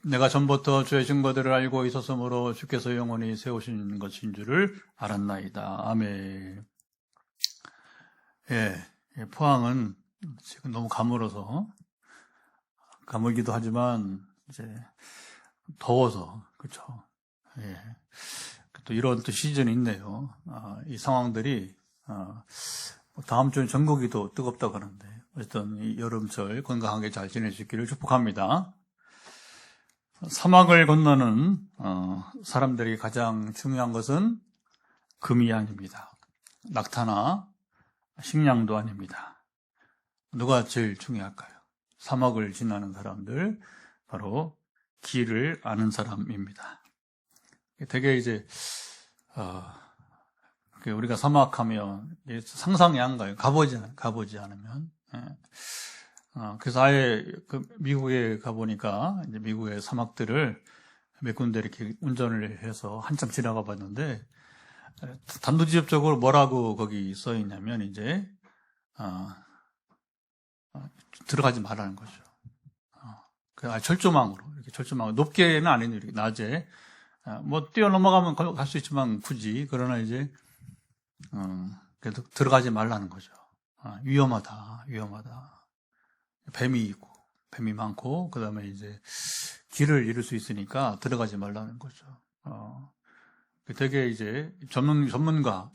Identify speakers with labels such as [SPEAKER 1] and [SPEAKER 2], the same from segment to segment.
[SPEAKER 1] 내가 전부터 주의 증거들을 알고 있었으므로 주께서 영원히 세우신 것인 줄을 알았나이다. 아멘. 예, 포항은 지금 너무 가물어서, 가물기도 하지만, 이제, 더워서, 그쵸. 예. 또 이런 또 시즌이 있네요. 이 상황들이, 다음 주는 전국이 더 뜨겁다고 하는데, 어쨌든 이 여름철 건강하게 잘 지낼 수 있기를 축복합니다. 사막을 건너는, 사람들이 가장 중요한 것은 금이 아닙니다. 낙타나 식량도 아닙니다. 누가 제일 중요할까요? 사막을 지나는 사람들, 바로 길을 아는 사람입니다. 되게 이제, 우리가 사막하면 상상이 안 가요. 가보지 않으면. 그래서 아예 미국에 가보니까 이제 미국의 사막들을 몇 군데 이렇게 운전을 해서 한참 지나가 봤는데, 단도직입적으로 뭐라고 거기 써 있냐면 이제 들어가지 말라는 거죠. 철조망으로 이렇게 철조망 높게는 아니에요. 이렇게 낮에 뭐 뛰어넘어가면 갈 수 있지만 굳이 그러나 이제 그래도 들어가지 말라는 거죠. 위험하다. 뱀이 있고 뱀이 많고 그다음에 이제 길을 잃을 수 있으니까 들어가지 말라는 거죠. 되게 이제 전문가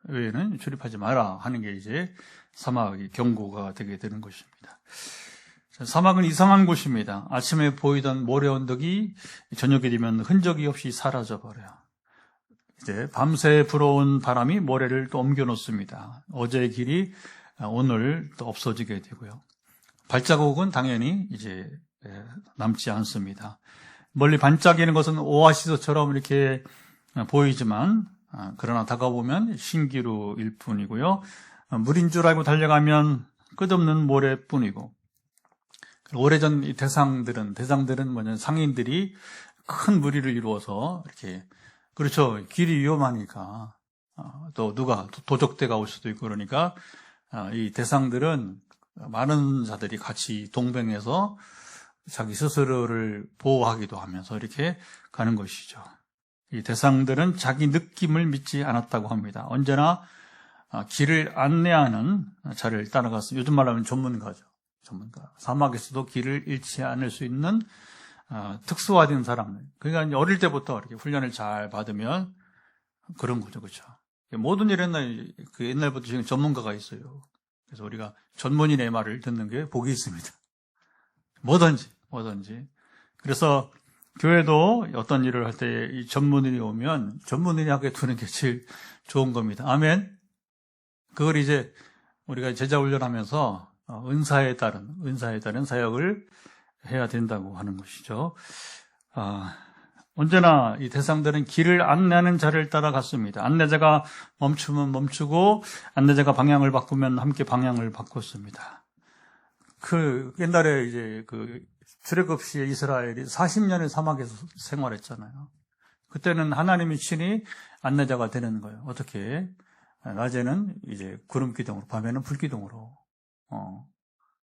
[SPEAKER 1] 외에는 출입하지 마라 하는 게 이제 사막의 경고가 되게 되는 것입니다. 사막은 이상한 곳입니다. 아침에 보이던 모래 언덕이 저녁이 되면 흔적이 없이 사라져 버려요. 이제 밤새 불어온 바람이 모래를 또 옮겨 놓습니다. 어제의 길이 오늘 또 없어지게 되고요. 발자국은 당연히 이제 남지 않습니다. 멀리 반짝이는 것은 오아시스처럼 이렇게 보이지만 그러나 다가보면 신기루일 뿐이고요. 물인 줄 알고 달려가면 끝없는 모래뿐이고 오래전 이 대상들은 뭐냐면 상인들이 큰 무리를 이루어서 이렇게 그렇죠. 길이 위험하니까 또 누가 도적대가 올 수도 있고 그러니까 이 대상들은 많은 자들이 같이 동행해서 자기 스스로를 보호하기도 하면서 이렇게 가는 것이죠. 이 대상들은 자기 느낌을 믿지 않았다고 합니다. 언제나 길을 안내하는 자를 따라갔습니다. 요즘 말하면 전문가죠. 전문가. 사막에서도 길을 잃지 않을 수 있는 특수화된 사람들. 그러니까 이제 어릴 때부터 이렇게 훈련을 잘 받으면 그런 거죠, 그렇죠? 모든 일 옛날부터 지금 전문가가 있어요. 그래서 우리가 전문인의 말을 듣는 게 복이 있습니다. 뭐든지. 그래서 교회도 어떤 일을 할 때 이 전문인이 오면 전문인이 하게 두는 게 제일 좋은 겁니다. 아멘. 그걸 이제 우리가 제자 훈련하면서 은사에 따른 사역을 해야 된다고 하는 것이죠. 언제나 이 대상들은 길을 안내하는 자를 따라갔습니다. 안내자가 멈추면 멈추고 안내자가 방향을 바꾸면 함께 방향을 바꿨습니다. 옛날에 이제 출애굽 시에 이스라엘이 40년을 사막에서 생활했잖아요. 그때는 하나님이 친히 안내자가 되는 거예요. 어떻게? 낮에는 이제 구름 기둥으로, 밤에는 불 기둥으로.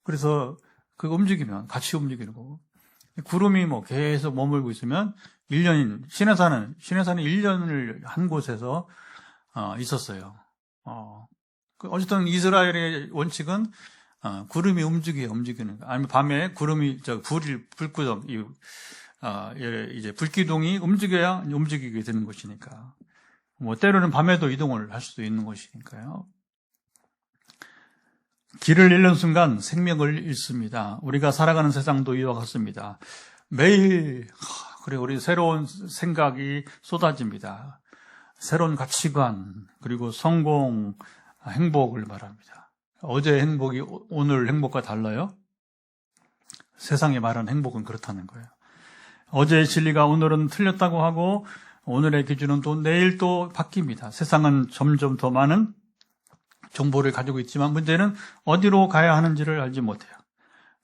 [SPEAKER 1] 그래서 움직이면 같이 움직이는 거고. 구름이 계속 머물고 있으면 1년인, 시내산은 1년을 한 곳에서, 있었어요. 어쨌든 이스라엘의 원칙은, 구름이 움직이는 거. 아니면 밤에 구름이, 불구덩, 이제 불기둥이 움직여야 움직이게 되는 것이니까. 때로는 밤에도 이동을 할 수도 있는 것이니까요. 길을 잃는 순간 생명을 잃습니다. 우리가 살아가는 세상도 이와 같습니다. 매일, 그리고 우리 새로운 생각이 쏟아집니다. 새로운 가치관, 그리고 성공, 행복을 말합니다. 어제의 행복이 오늘 행복과 달라요? 세상이 말하는 행복은 그렇다는 거예요. 어제의 진리가 오늘은 틀렸다고 하고 오늘의 기준은 또 내일 또 바뀝니다. 세상은 점점 더 많은 정보를 가지고 있지만 문제는 어디로 가야 하는지를 알지 못해요.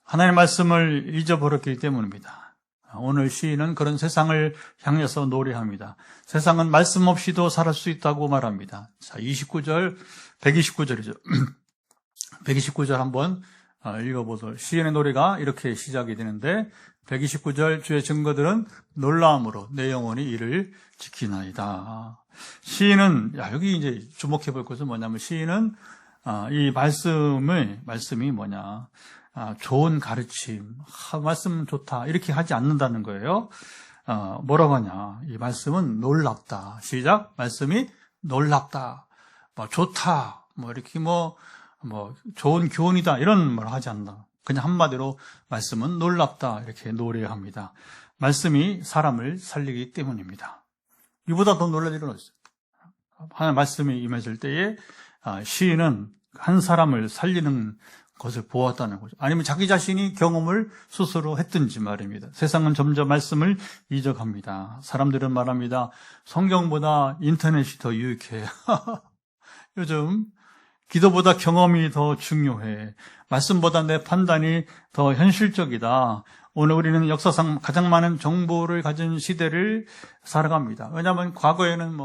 [SPEAKER 1] 하나님의 말씀을 잊어버렸기 때문입니다. 오늘 시인은 그런 세상을 향해서 노래합니다. 세상은 말씀 없이도 살 수 있다고 말합니다. 자, 129절이죠. 129절 한번 읽어보도록. 시인의 노래가 이렇게 시작이 되는데 129절 주의 증거들은 놀라움으로 내 영혼이 이를 지키나이다. 시인은 여기 이제 주목해 볼 것은 뭐냐면 시인은 이 말씀이 뭐냐, 좋은 가르침, 말씀 좋다 이렇게 하지 않는다는 거예요. 뭐라고 하냐, 이 말씀은 놀랍다. 시작. 말씀이 놀랍다, 뭐 좋다, 뭐 이렇게 뭐 좋은 교훈이다 이런 말 하지 않는다. 그냥 한마디로 말씀은 놀랍다 이렇게 노래합니다. 말씀이 사람을 살리기 때문입니다. 이보다 더 놀랄 일은 없어요. 하나님 말씀이 임했을 때에 시인은 한 사람을 살리는 것을 보았다는 거죠. 아니면 자기 자신이 경험을 스스로 했든지 말입니다. 세상은 점점 말씀을 잊어갑니다. 사람들은 말합니다. 성경보다 인터넷이 더 유익해. 요즘 기도보다 경험이 더 중요해. 말씀보다 내 판단이 더 현실적이다. 오늘 우리는 역사상 가장 많은 정보를 가진 시대를 살아갑니다. 왜냐하면 과거에는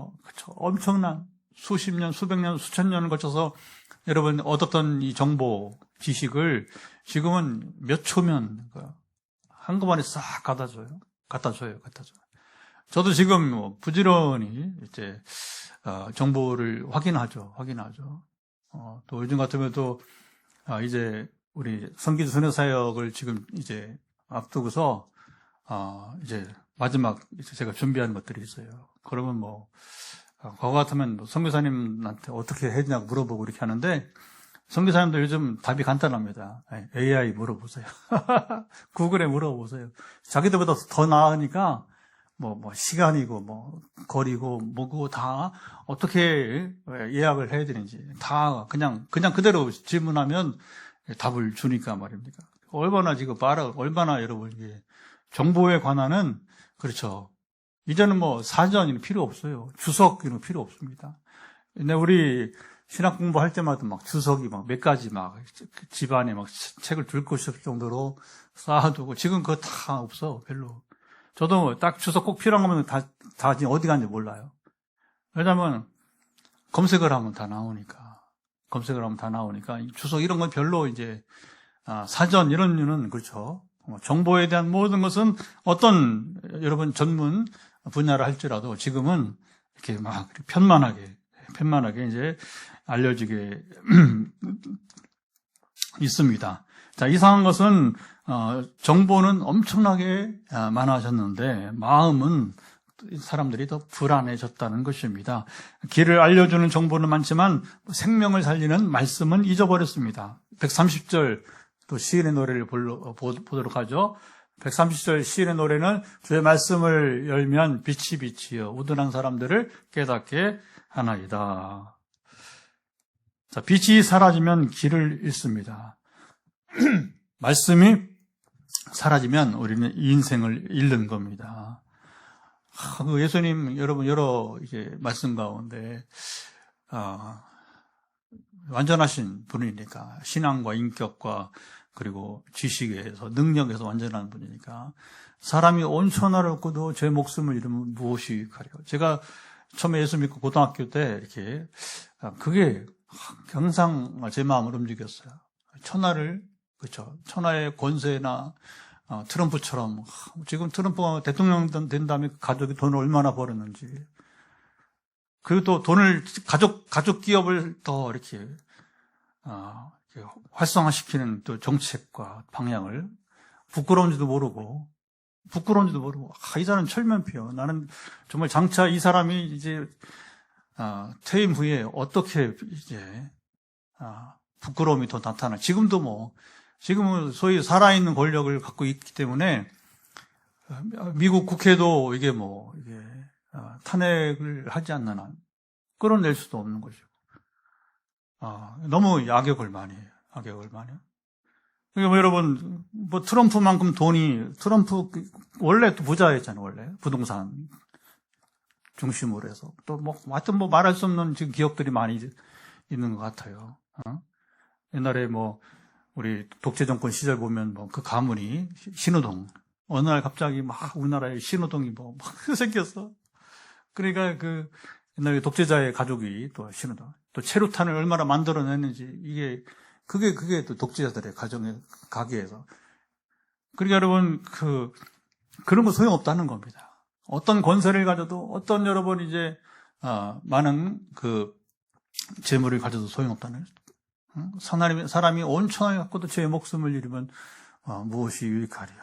[SPEAKER 1] 엄청난 수십 년, 수백 년, 수천 년을 거쳐서 여러분 얻었던 이 정보, 지식을 지금은 몇 초면 한꺼번에 싹 갖다 줘요. 저도 지금 부지런히 이제 정보를 확인하죠. 또 요즘 같으면 또 이제 우리 성기도 선교사역을 지금 이제 앞두고서 이제 마지막 제가 준비한 것들이 있어요. 그러면 과거 같으면 선교사님한테 어떻게 했냐고 물어보고 이렇게 하는데, 선교사님도 요즘 답이 간단합니다. AI 물어보세요. 구글에 물어보세요. 자기들보다 더 나으니까 시간이고 거리고 뭐고 다 어떻게 예약을 해야 되는지 다 그냥 그대로 질문하면 답을 주니까 말입니다. 얼마나 얼마나 여러분 이게 정보에 관한은 그렇죠. 이제는 사전 이런 필요 없어요. 주석 이런 거 필요 없습니다. 근데 우리 신학 공부할 때마다 주석이 몇 가지 집안에 책을 둘 곳이 없을 정도로 쌓아두고, 지금 그거 다 없어, 별로. 저도 딱 주석 꼭 필요한 거면 다 지금 어디 갔는지 몰라요. 왜냐면 검색을 하면 다 나오니까. 주석 이런 건 별로 이제, 사전 이런 류는 그렇죠. 정보에 대한 모든 것은 어떤 여러분 전문 분야를 할지라도 지금은 이렇게 편만하게 이제 알려지게 있습니다. 자, 이상한 것은 정보는 엄청나게 많아졌는데 마음은 사람들이 더 불안해졌다는 것입니다. 길을 알려주는 정보는 많지만 생명을 살리는 말씀은 잊어버렸습니다. 130절 또 시인의 노래를 보도록 하죠. 130절 시인의 노래는 주의 말씀을 열면 빛이여 우둔한 사람들을 깨닫게 하나이다. 자, 빛이 사라지면 길을 잃습니다. 말씀이 사라지면 우리는 인생을 잃는 겁니다. 예수님 여러분 여러 이제 말씀 가운데 완전하신 분이니까, 신앙과 인격과 그리고 지식에서 능력에서 완전한 분이니까, 사람이 온 천하를 얻고도 제 목숨을 잃으면 무엇이 가려. 제가 처음에 예수 믿고 고등학교 때 이렇게 그게 항상 제 마음을 움직였어요. 천하의 권세나 트럼프처럼, 지금 트럼프가 대통령 된 다음에 가족이 돈을 얼마나 벌었는지, 그리고 또 돈을 가족 기업을 더 이렇게 활성화시키는 또 정책과 방향을 부끄러운지도 모르고 이 사람 철면피요. 나는 정말 장차 이 사람이 이제 퇴임 후에 어떻게 이제 부끄러움이 더 나타나. 지금은 소위 살아있는 권력을 갖고 있기 때문에 미국 국회도 이게 탄핵을 하지 않는 한 끌어낼 수도 없는 거죠. 너무 악역을 많이 해요. 그러니까 여러분, 트럼프만큼 트럼프 원래 또 부자였잖아요, 원래. 부동산 중심으로 해서. 또 하여튼 말할 수 없는 지금 기업들이 많이 있는 것 같아요. 옛날에 우리 독재 정권 시절 보면 그 가문이 신호동. 어느 날 갑자기 우리나라에 신호동이 생겼어. 그러니까 옛날에 독재자의 가족이 또 신호동. 또 체류탄을 얼마나 만들어냈는지, 이게 그게 또 독재자들의 가게에서. 그러니까 여러분, 그런 거 소용없다는 겁니다. 어떤 권세를 가져도, 어떤 여러분 이제, 많은 재물을 가져도 소용없다는 거죠. 사람이 온천하게 갖고도 제 목숨을 잃으면, 무엇이 유익하리요.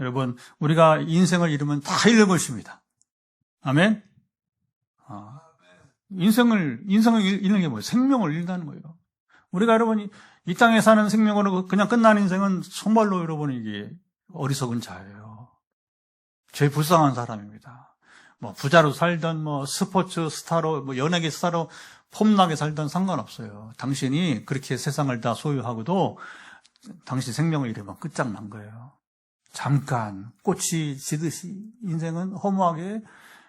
[SPEAKER 1] 여러분, 우리가 인생을 잃으면 다 잃는 것입니다. 아멘? 인생을 잃는 게 뭐예요? 생명을 잃는다는 거예요. 우리가 여러분이 이 땅에 사는 생명으로 그냥 끝나는 인생은 정말로 여러분 이게 어리석은 자예요. 제일 불쌍한 사람입니다. 뭐 부자로 살던 스포츠 스타로 연예계 스타로 폼나게 살던 상관없어요. 당신이 그렇게 세상을 다 소유하고도 당신 생명을 잃으면 끝장난 거예요. 잠깐 꽃이 지듯이 인생은 허무하게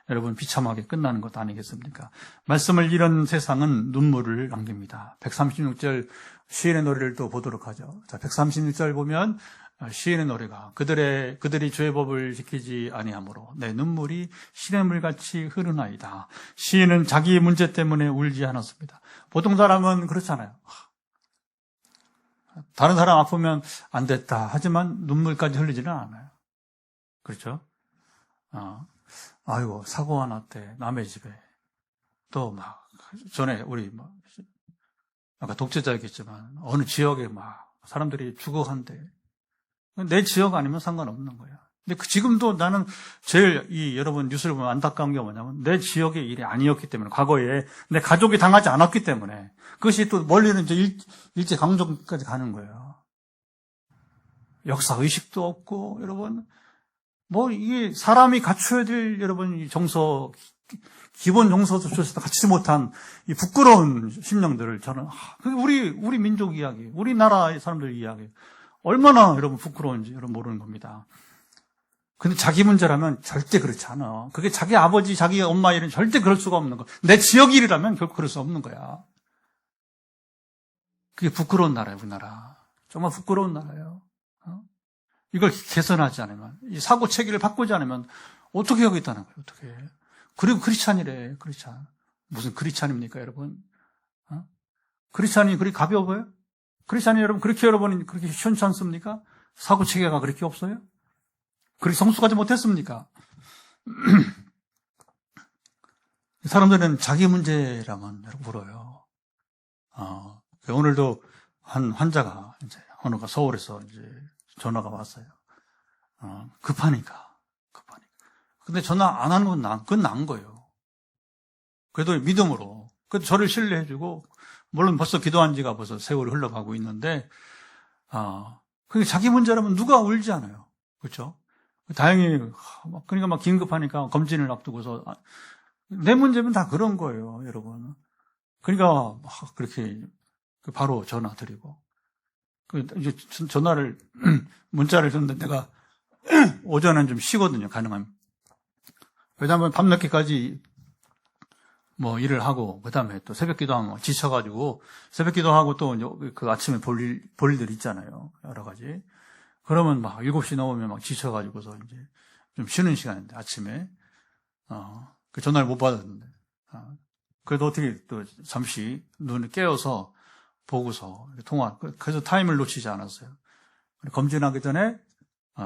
[SPEAKER 1] 여러분 비참하게 끝나는 것 아니겠습니까? 말씀을 잃은 세상은 눈물을 남깁니다. 136절 시인의 노래를 또 보도록 하죠. 자, 136절 보면 시인의 노래가 그들이 주의 법을 지키지 아니하므로 내 눈물이 시냇물같이 흐르나이다. 시인은 자기 문제 때문에 울지 않았습니다. 보통 사람은 그렇잖아요. 다른 사람 아프면 안 됐다 하지만 눈물까지 흘리지는 않아요. 그렇죠? 아이고 사고가 났대 남의 집에. 또 전에 우리 아까 독재자였겠지만 어느 지역에 사람들이 죽어간대. 내 지역 아니면 상관없는 거예요. 근데 지금도 나는 제일 여러분 뉴스를 보면 안타까운 게 뭐냐면 내 지역의 일이 아니었기 때문에 과거에 내 가족이 당하지 않았기 때문에 그것이 또 멀리는 이제 일제 강점기까지 가는 거예요. 역사 의식도 없고 여러분 이게 사람이 갖춰야 될 여러분 이 정서 기본 정서조차도 갖추지 못한 이 부끄러운 심령들을 저는 우리 민족 이야기, 우리나라의 사람들 이야기 얼마나 여러분 부끄러운지 여러분 모르는 겁니다. 근데 자기 문제라면 절대 그렇지 않아. 그게 자기 아버지, 자기 엄마 일은 절대 그럴 수가 없는 거. 내 지역 일이라면 결코 그럴 수 없는 거야. 그게 부끄러운 나라예요, 우리나라. 정말 부끄러운 나라예요. 이걸 개선하지 않으면, 이 사고 체계를 바꾸지 않으면 어떻게 하겠다는 거예요, 어떻게. 그리고 크리스찬이래, 크리스찬. 무슨 크리스찬입니까, 여러분? 크리스찬이 그렇게 가벼워요? 크리스찬이 여러분, 여러분이 그렇게 시원찮습니까? 사고 체계가 그렇게 없어요? 그렇게 성숙하지 못했습니까? 사람들은 자기 문제라면 울어요. 오늘도 한 환자가 이제 어느가 서울에서 이제 전화가 왔어요. 급하니까. 근데 전화 안 하는 그건 난 거예요. 그래도 믿음으로. 그래도 저를 신뢰해주고, 물론 벌써 기도한 지가 벌써 세월이 흘러가고 있는데, 그게 자기 문제라면 누가 울지 않아요. 그렇죠? 다행히, 그러니까 긴급하니까 검진을 앞두고서, 내 문제면 다 그런 거예요, 여러분. 그러니까, 그렇게, 바로 전화 드리고. 이제 문자를 줬는데 내가 오전엔 좀 쉬거든요, 가능하면. 왜냐하면 밤늦게까지 일을 하고, 그 다음에 또 새벽 기도하고 지쳐가지고, 새벽 기도하고 또 그 아침에 볼 일들 있잖아요, 여러 가지. 그러면 7시 넘으면 지쳐가지고서 이제 좀 쉬는 시간인데, 아침에. 그 전화를 못 받았는데. 그래도 어떻게 또 잠시 눈을 깨어서 보고서 통화. 그래서 타임을 놓치지 않았어요. 검진하기 전에,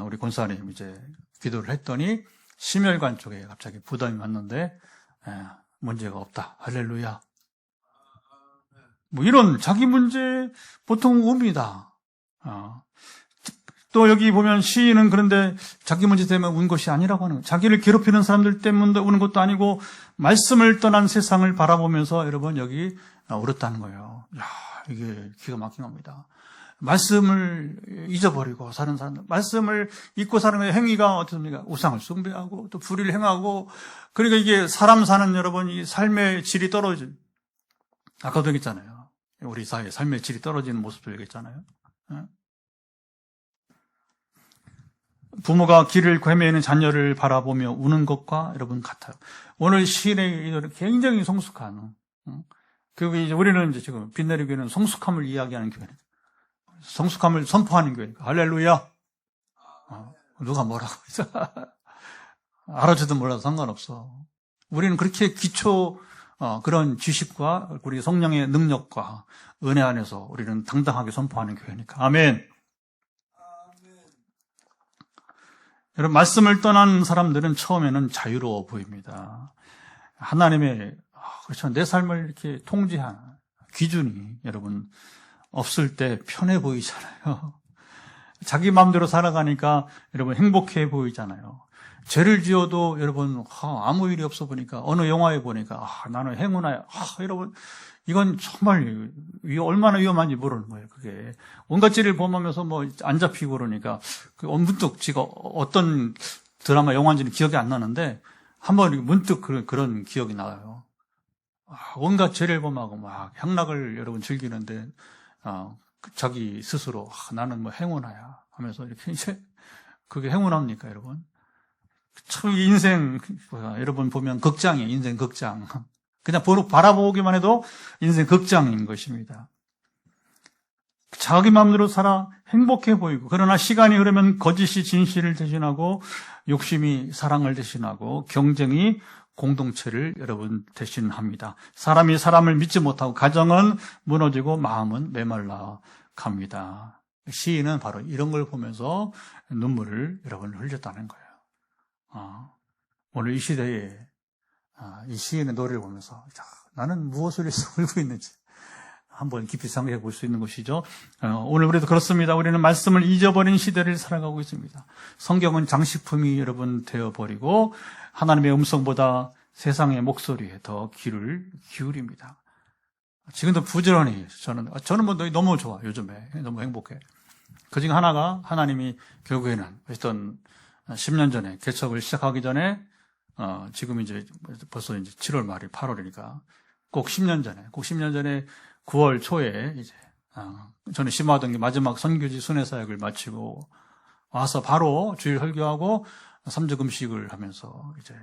[SPEAKER 1] 우리 권사님 이제 기도를 했더니, 심혈관 쪽에 갑자기 부담이 왔는데, 문제가 없다. 할렐루야. 이런 자기 문제 보통 옵니다. 또 여기 보면 시인은 그런데 자기 문제 때문에 운 것이 아니라고 하는 거예요. 자기를 괴롭히는 사람들 때문에 우는 것도 아니고 말씀을 떠난 세상을 바라보면서 여러분 여기 울었다는 거예요. 야, 이게 기가 막힌 겁니다. 말씀을 잊어버리고 사는 사람들, 말씀을 잊고 사는 행위가 어떻습니까? 우상을 숭배하고 또 불의를 행하고, 그러니까 이게 사람 사는 여러분 이 삶의 질이 떨어진, 아까도 얘기했잖아요. 우리 사회의 삶의 질이 떨어지는 모습도 얘기했잖아요. 부모가 길을 헤매는 자녀를 바라보며 우는 것과 여러분 같아요. 오늘 시인의 굉장히 성숙한, 그리고 이제 우리는 이제 지금 빛내리 교회는 성숙함을 이야기하는 교회입니다. 성숙함을 선포하는 교회니까. 할렐루야. 누가 뭐라고 해서 알아주든 몰라도 상관없어. 우리는 그렇게 기초 그런 지식과 우리 성령의 능력과 은혜 안에서 우리는 당당하게 선포하는 교회니까. 아멘. 여러분, 말씀을 떠난 사람들은 처음에는 자유로워 보입니다. 하나님의, 그렇죠. 내 삶을 이렇게 통제하는 기준이 여러분 없을 때 편해 보이잖아요. 자기 마음대로 살아가니까 여러분 행복해 보이잖아요. 죄를 지어도 여러분 아무 일이 없어 보니까 어느 영화에 보니까 나는 행운아야. 여러분 이건 정말 얼마나 위험한지 모르는 거예요. 그게 온갖 죄를 범하면서 뭐 안 잡히고 그러니까 문득 제가 어떤 드라마 영화인지는 기억이 안 나는데 한번 문득 그런 기억이 나요. 온갖 죄를 범하고 막 향락을 여러분 즐기는데 자기 스스로 나는 뭐 행운아야 하면서 이렇게 이제 그게 행운합니까 여러분? 참 인생 여러분 보면 극장이에요. 인생 극장. 그냥 바라보기만 해도 인생 극장인 것입니다. 자기 마음대로 살아 행복해 보이고 그러나 시간이 흐르면 거짓이 진실을 대신하고 욕심이 사랑을 대신하고 경쟁이 공동체를 여러분 대신합니다. 사람이 사람을 믿지 못하고 가정은 무너지고 마음은 메말라 갑니다. 시인은 바로 이런 걸 보면서 눈물을 여러분 흘렸다는 거예요. 오늘 이 시대에 이 시인의 노래를 보면서 나는 무엇을 위해서 울고 있는지 한번 깊이 생각해 볼 수 있는 것이죠. 오늘 우리도 그렇습니다. 우리는 말씀을 잊어버린 시대를 살아가고 있습니다. 성경은 장식품이 여러분 되어버리고 하나님의 음성보다 세상의 목소리에 더 귀를 기울입니다. 지금도 부지런히 저는 뭐 너무 좋아. 요즘에 너무 행복해. 그중에 하나가 하나님이 결국에는 어떤 10년 전에 개척을 시작하기 전에 지금 이제 벌써 이제 7월 말이 8월이니까 꼭 10년 전에 9월 초에 이제 저는 심화하던 게 마지막 선교지 순회 사역을 마치고 와서 바로 주일 설교하고 3주 금식을 하면서 이제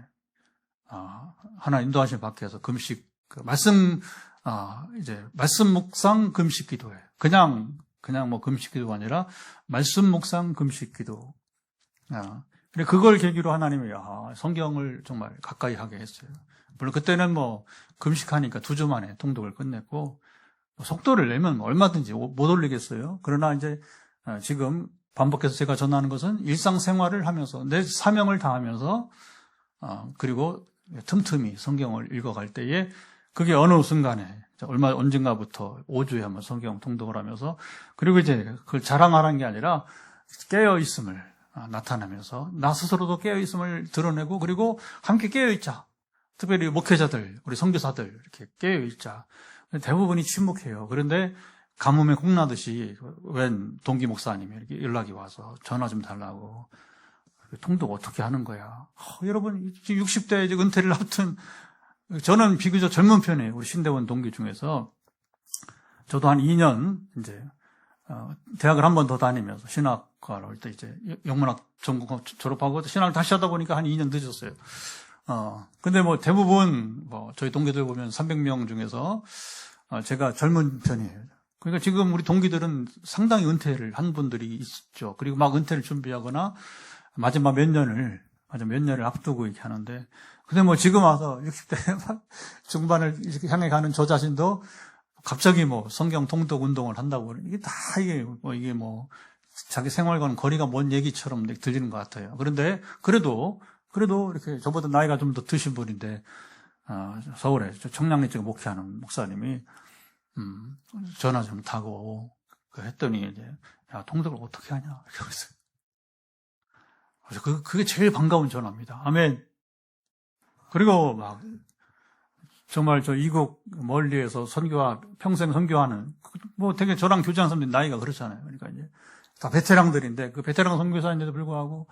[SPEAKER 1] 하나 인도하심 받기 위해서 금식 이제 말씀 묵상 금식 기도예요. 그냥 뭐 금식 기도가 아니라 말씀 묵상 금식 기도. 근데 그걸 계기로 하나님이 성경을 정말 가까이 하게 했어요. 물론 그때는 뭐 금식하니까 2주 만에 통독을 끝냈고 속도를 내면 얼마든지 못 올리겠어요. 그러나 이제 지금 반복해서 제가 전하는 것은 일상생활을 하면서 내 사명을 다하면서 그리고 틈틈이 성경을 읽어갈 때에 그게 어느 순간에 언젠가부터 5주에 한번 성경 통독을 하면서 그리고 이제 그걸 자랑하라는 게 아니라 깨어있음을 나타나면서 나 스스로도 깨어있음을 드러내고 그리고 함께 깨어있자. 특별히 목회자들, 우리 선교사들 이렇게 깨어있자. 대부분이 침묵해요. 그런데 가뭄에 콩나듯이 웬 동기 목사님이 이렇게 연락이 와서 전화 좀 달라고 통독 어떻게 하는 거야. 여러분 60대 이제 은퇴를 앞둔 저는 비교적 젊은 편이에요. 우리 신대원 동기 중에서 저도 한 2년 이제 대학을 한 번 더 다니면서 신학과로 할 때 이제 영문학 전공 졸업하고 신학을 다시 하다 보니까 한 2년 늦었어요. 근데 뭐 대부분 저희 동기들 보면 300명 중에서 제가 젊은 편이에요. 그러니까 지금 우리 동기들은 상당히 은퇴를 한 분들이 있죠. 그리고 막 은퇴를 준비하거나 마지막 몇 년을 앞두고 이렇게 하는데 근데 뭐 지금 와서 60대 중반을 이렇게 향해 가는 저 자신도 갑자기 뭐 성경 통독 운동을 한다고 이게 뭐 자기 생활과는 거리가 먼 얘기처럼 들리는 것 같아요. 그런데 그래도 이렇게 저보다 나이가 좀 더 드신 분인데 서울에 청량리 쪽에 목회하는 목사님이 전화 좀 타고 했더니 이제 야 통독을 어떻게 하냐 이렇게 그랬어요. 그래서 그게 제일 반가운 전화입니다. 아멘. 그리고 막 정말 저 이국 멀리에서 평생 선교하는 뭐 되게 저랑 교제하는 사람들 나이가 그렇잖아요. 그러니까 이제 다 베테랑들인데 그 베테랑 선교사인데도 불구하고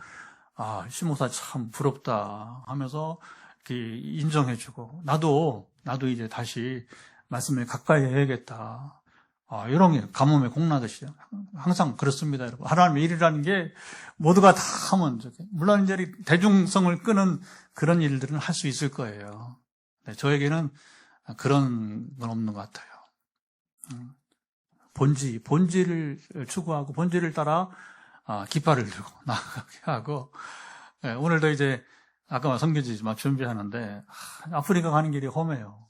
[SPEAKER 1] 시모사 참 부럽다 하면서 이렇게 인정해주고 나도 이제 다시 말씀을 가까이 해야겠다. 이런 게 가뭄에 콩나듯이 항상 그렇습니다, 여러분. 하나님의 일이라는 게 모두가 다 하면 물론 이제 대중성을 끄는 그런 일들은 할 수 있을 거예요. 네, 저에게는 그런 건 없는 것 같아요. 본질을 추구하고 본질을 따라 깃발을 들고 나가게 하고 오늘도 이제 아까 선교지 준비하는데 아프리카 가는 길이 험해요.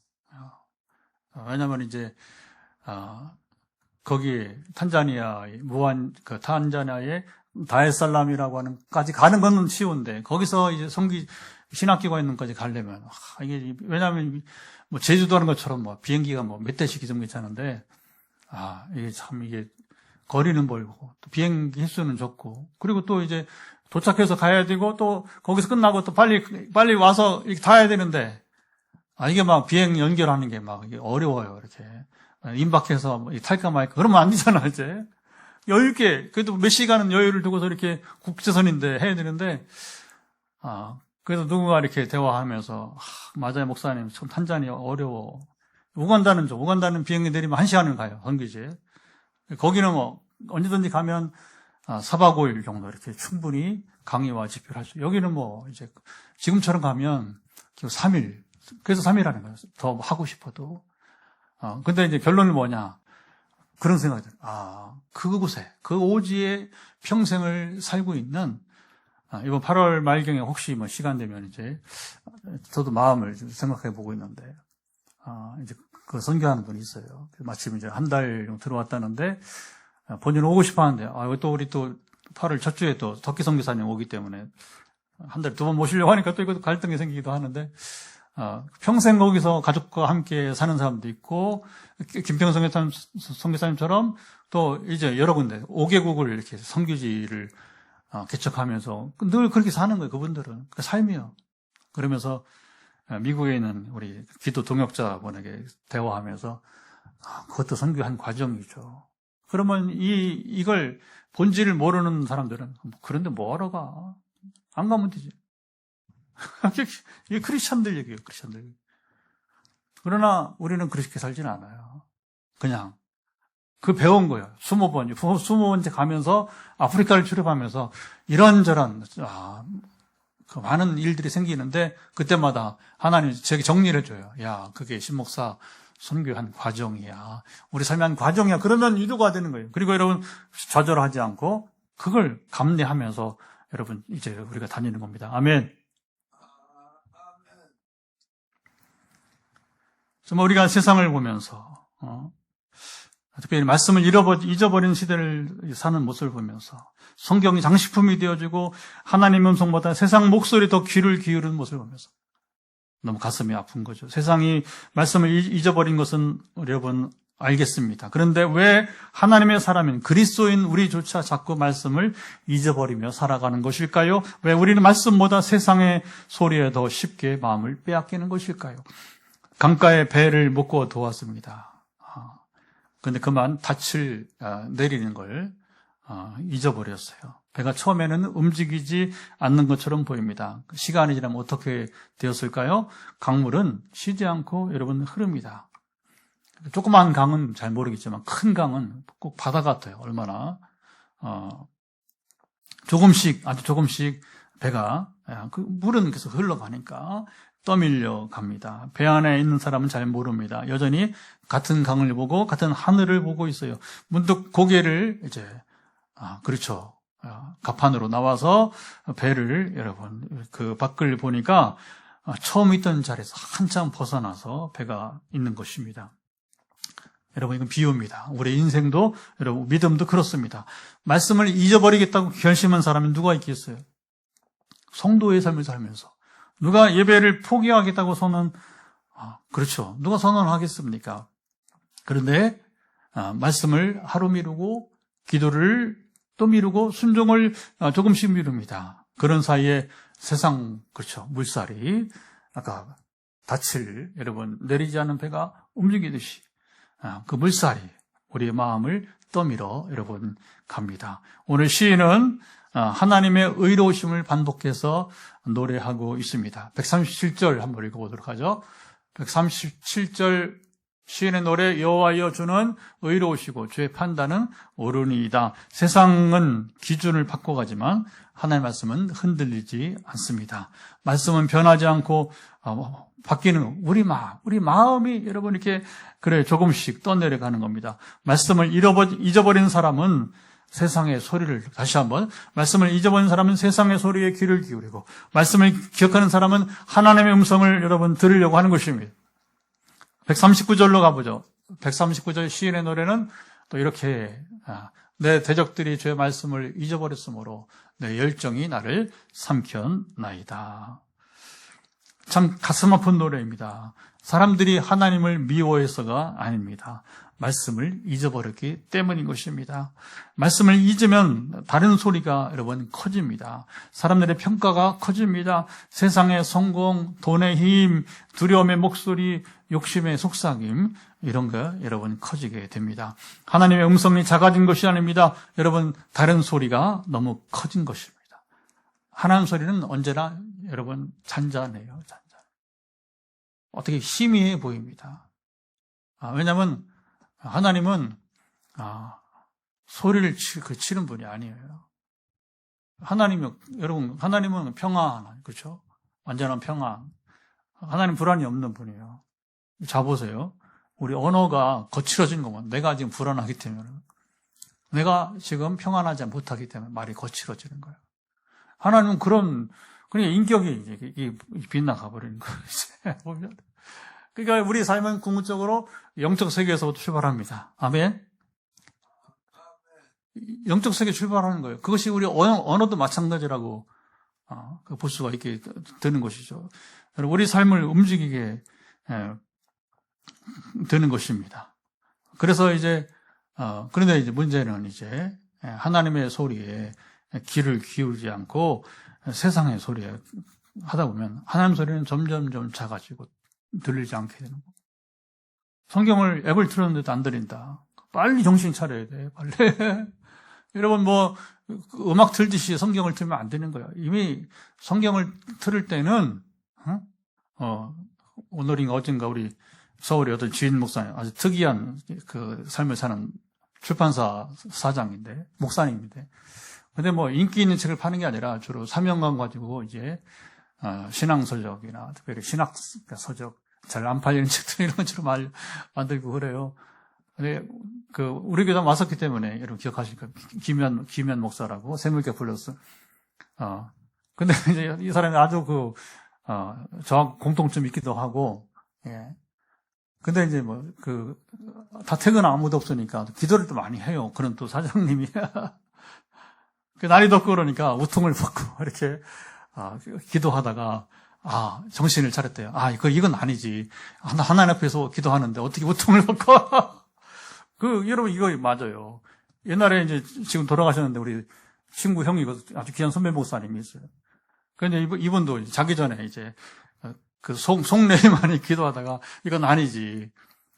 [SPEAKER 1] 왜냐면 이제, 거기에 탄자니아의 탄자니아의 다에살람이라고 하는 까지 가는 건 쉬운데 거기서 이제 신학교가 있는 까지 가려면 이게 왜냐하면 뭐 제주도 하는 것처럼 뭐 비행기가 뭐 몇 대씩 이정 괜찮은데 이게 참 이게 거리는 멀고 또 비행기 횟수는 적고 그리고 또 이제 도착해서 가야 되고 또 거기서 끝나고 또 빨리 와서 이렇게 타야 되는데 이게 막 비행 연결하는 게 막 어려워요. 이렇게 임박해서 뭐 탈까 말까 그러면 안 되잖아 이제. 여유있게, 그래도 몇 시간은 여유를 두고서 이렇게 국제선인데 해야 되는데, 그래서 누군가 이렇게 대화하면서, 맞아요, 목사님. 참 탄자니아 어려워. 우간다는 비행기 내리면 1시간은 가요, 선교지. 거기는 뭐, 언제든지 가면, 4박 5일 정도 이렇게 충분히 강의와 집회를 할 수, 여기는 뭐, 이제, 지금처럼 가면, 3일. 그래서 3일 하는 거예요. 더 하고 싶어도. 근데 이제 결론은 뭐냐. 그런 생각이 들어요. 그곳에, 그 오지에 평생을 살고 있는, 이번 8월 말경에 혹시 뭐 시간 되면 이제, 저도 마음을 좀 생각해 보고 있는데, 이제 그 선교하는 분이 있어요. 마침 이제 한 달 정도 들어왔다는데, 본인은 오고 싶어 하는데, 우리 또 8월 첫 주에 또 덕기 선교사님 오기 때문에, 한 달에 2번 모시려고 하니까 또 이것도 갈등이 생기기도 하는데, 평생 거기서 가족과 함께 사는 사람도 있고, 김평성 선교사님처럼 또 이제 여러 군데 5개국을 이렇게 선교지를 개척하면서 늘 그렇게 사는 거예요. 그분들은 그 삶이요. 그러면서 미국에 있는 우리 기도 동역자분에게 대화하면서 그것도 선교한 과정이죠. 그러면 이걸 본질을 모르는 사람들은 그런데 뭐하러 가? 안 가면 되지. 이게 크리스찬들 얘기예요. 크리스찬들. 그러나 우리는 그렇게 살진 않아요. 그냥 그 배운 거예요. 20번째 가면서 아프리카를 출입하면서 이런저런 그 많은 일들이 생기는데 그때마다 하나님 제게 정리를 해줘요. 야, 그게 신목사 선교한 과정이야. 우리 삶의 한 과정이야. 그러면 유도가 되는 거예요. 그리고 여러분 좌절하지 않고 그걸 감내하면서 여러분 이제 우리가 다니는 겁니다. 아멘. 정말 우리가 세상을 보면서 특별히 말씀을 잊어버린 시대를 사는 모습을 보면서 성경이 장식품이 되어지고 하나님의 음성보다 세상 목소리에 더 귀를 기울이는 모습을 보면서 너무 가슴이 아픈 거죠. 세상이 말씀을 잊어버린 것은 여러분 알겠습니다. 그런데 왜 하나님의 사람인 그리스도인 우리조차 자꾸 말씀을 잊어버리며 살아가는 것일까요? 왜 우리는 말씀보다 세상의 소리에 더 쉽게 마음을 빼앗기는 것일까요? 강가에 배를 묶어 두었습니다. 근데 그만 닻을 내리는 걸 잊어버렸어요. 배가 처음에는 움직이지 않는 것처럼 보입니다. 시간이 지나면 어떻게 되었을까요? 강물은 쉬지 않고 여러분 흐릅니다. 조그만 강은 잘 모르겠지만 큰 강은 꼭 바다 같아요. 얼마나 아주 조금씩 배가 그 물은 계속 흘러가니까 떠밀려 갑니다. 배 안에 있는 사람은 잘 모릅니다. 여전히 같은 강을 보고 같은 하늘을 보고 있어요. 문득 고개를 이제 그렇죠. 갑판으로 나와서 배를 여러분 그 밖을 보니까 처음 있던 자리에서 한참 벗어나서 배가 있는 것입니다. 여러분 이건 비유입니다. 우리 인생도 여러분 믿음도 그렇습니다. 말씀을 잊어버리겠다고 결심한 사람이 누가 있겠어요? 성도의 삶을 살면서 누가 예배를 포기하겠다고 그렇죠. 누가 선언하겠습니까? 그런데 말씀을 하루 미루고 기도를 또 미루고 순종을 조금씩 미룹니다. 그런 사이에 세상 그렇죠. 물살이 아까 닻을 여러분 내리지 않은 배가 움직이듯이 그 물살이 우리의 마음을 떠밀어 여러분 갑니다. 오늘 시인은 하나님의 의로우심을 반복해서 노래하고 있습니다. 137절 한번 읽어보도록 하죠. 137절 시인의 노래 여호와여 주는 의로우시고 주의 판단은 옳으니이다. 세상은 기준을 바꿔가지만 하나님의 말씀은 흔들리지 않습니다. 말씀은 변하지 않고 바뀌는 우리 마음이 여러분 이렇게 조금씩 떠내려가는 겁니다. 말씀을 잊어버린 사람은 세상의 소리를 다시 한번 말씀을 잊어버린 사람은 세상의 소리에 귀를 기울이고 말씀을 기억하는 사람은 하나님의 음성을 여러분 들으려고 하는 것입니다. 139절로 가보죠. 139절 시인의 노래는 또 이렇게 내 대적들이 주의 말씀을 잊어버렸으므로 내 열정이 나를 삼켰나이다. 참 가슴 아픈 노래입니다. 사람들이 하나님을 미워해서가 아닙니다. 말씀을 잊어버렸기 때문인 것입니다. 말씀을 잊으면 다른 소리가 여러분 커집니다. 사람들의 평가가 커집니다. 세상의 성공, 돈의 힘, 두려움의 목소리, 욕심의 속삭임 이런 거 여러분 커지게 됩니다. 하나님의 음성이 작아진 것이 아닙니다. 여러분 다른 소리가 너무 커진 것입니다. 하나님 소리는 언제나 여러분 잔잔해요. 잔잔. 어떻게 희미해 보입니다. 왜냐하면 하나님은 소리를 치는 분이 아니에요. 여러분 하나님은 평안, 그렇죠? 완전한 평안. 하나님 불안이 없는 분이에요. 자보세요. 우리 언어가 거칠어진 것만 내가 지금 불안하기 때문에, 내가 지금 평안하지 못하기 때문에 말이 거칠어지는 거예요. 하나님은 그냥 인격이 이제 빗나가 버리는 거예요. 그러니까 우리 삶은 궁극적으로 영적 세계에서 출발합니다. 아멘. 영적 세계 출발하는 거예요. 그것이 우리 언어도 마찬가지라고 볼 수가 있게 되는 것이죠. 우리 삶을 움직이게 되는 것입니다. 그래서 그런데 이제 문제는 이제 하나님의 소리에 귀를 기울이지 않고 세상의 소리에 하다 보면 하나님 소리는 점점 작아지고 들리지 않게 되는 거. 성경을 앱을 틀었는데도 안 들린다. 빨리 정신 차려야 돼. 빨리. 여러분 음악 틀듯이 성경을 틀면 안 되는 거야. 이미 성경을 틀을 때는 오늘인가 어젠가 우리 서울의 어떤 주인 목사님, 아주 특이한 그 삶을 사는 출판사 사장인데, 목사님인데, 근데 인기 있는 책을 파는 게 아니라 주로 사명감 가지고 이제 신앙서적이나 특별히 신학서적 잘 안 팔리는 책들 이런 거 주로 만들고 그래요. 근데 우리 교단 왔었기 때문에 여러분 기억하실 거예요. 김현 목사라고 새물개 플러스. 근데 이제 이 사람이 아주 저하고 공통점이 있기도 하고, 예. 근데 이제 다 퇴근 아무도 없으니까 기도를 또 많이 해요. 그런 또 사장님이. 날이 덥고 그러니까 우통을 벗고 이렇게 기도하다가 정신을 차렸대요. 이건 아니지. 하나님 앞에서 기도하는데 어떻게 우통을 벗고. 여러분 이거 맞아요. 옛날에 이제 지금 돌아가셨는데 우리 친구 형이 아주 귀한 선배 목사님이 있어요. 근데 이분도 자기 전에 이제 속내에만이 기도하다가 이건 아니지.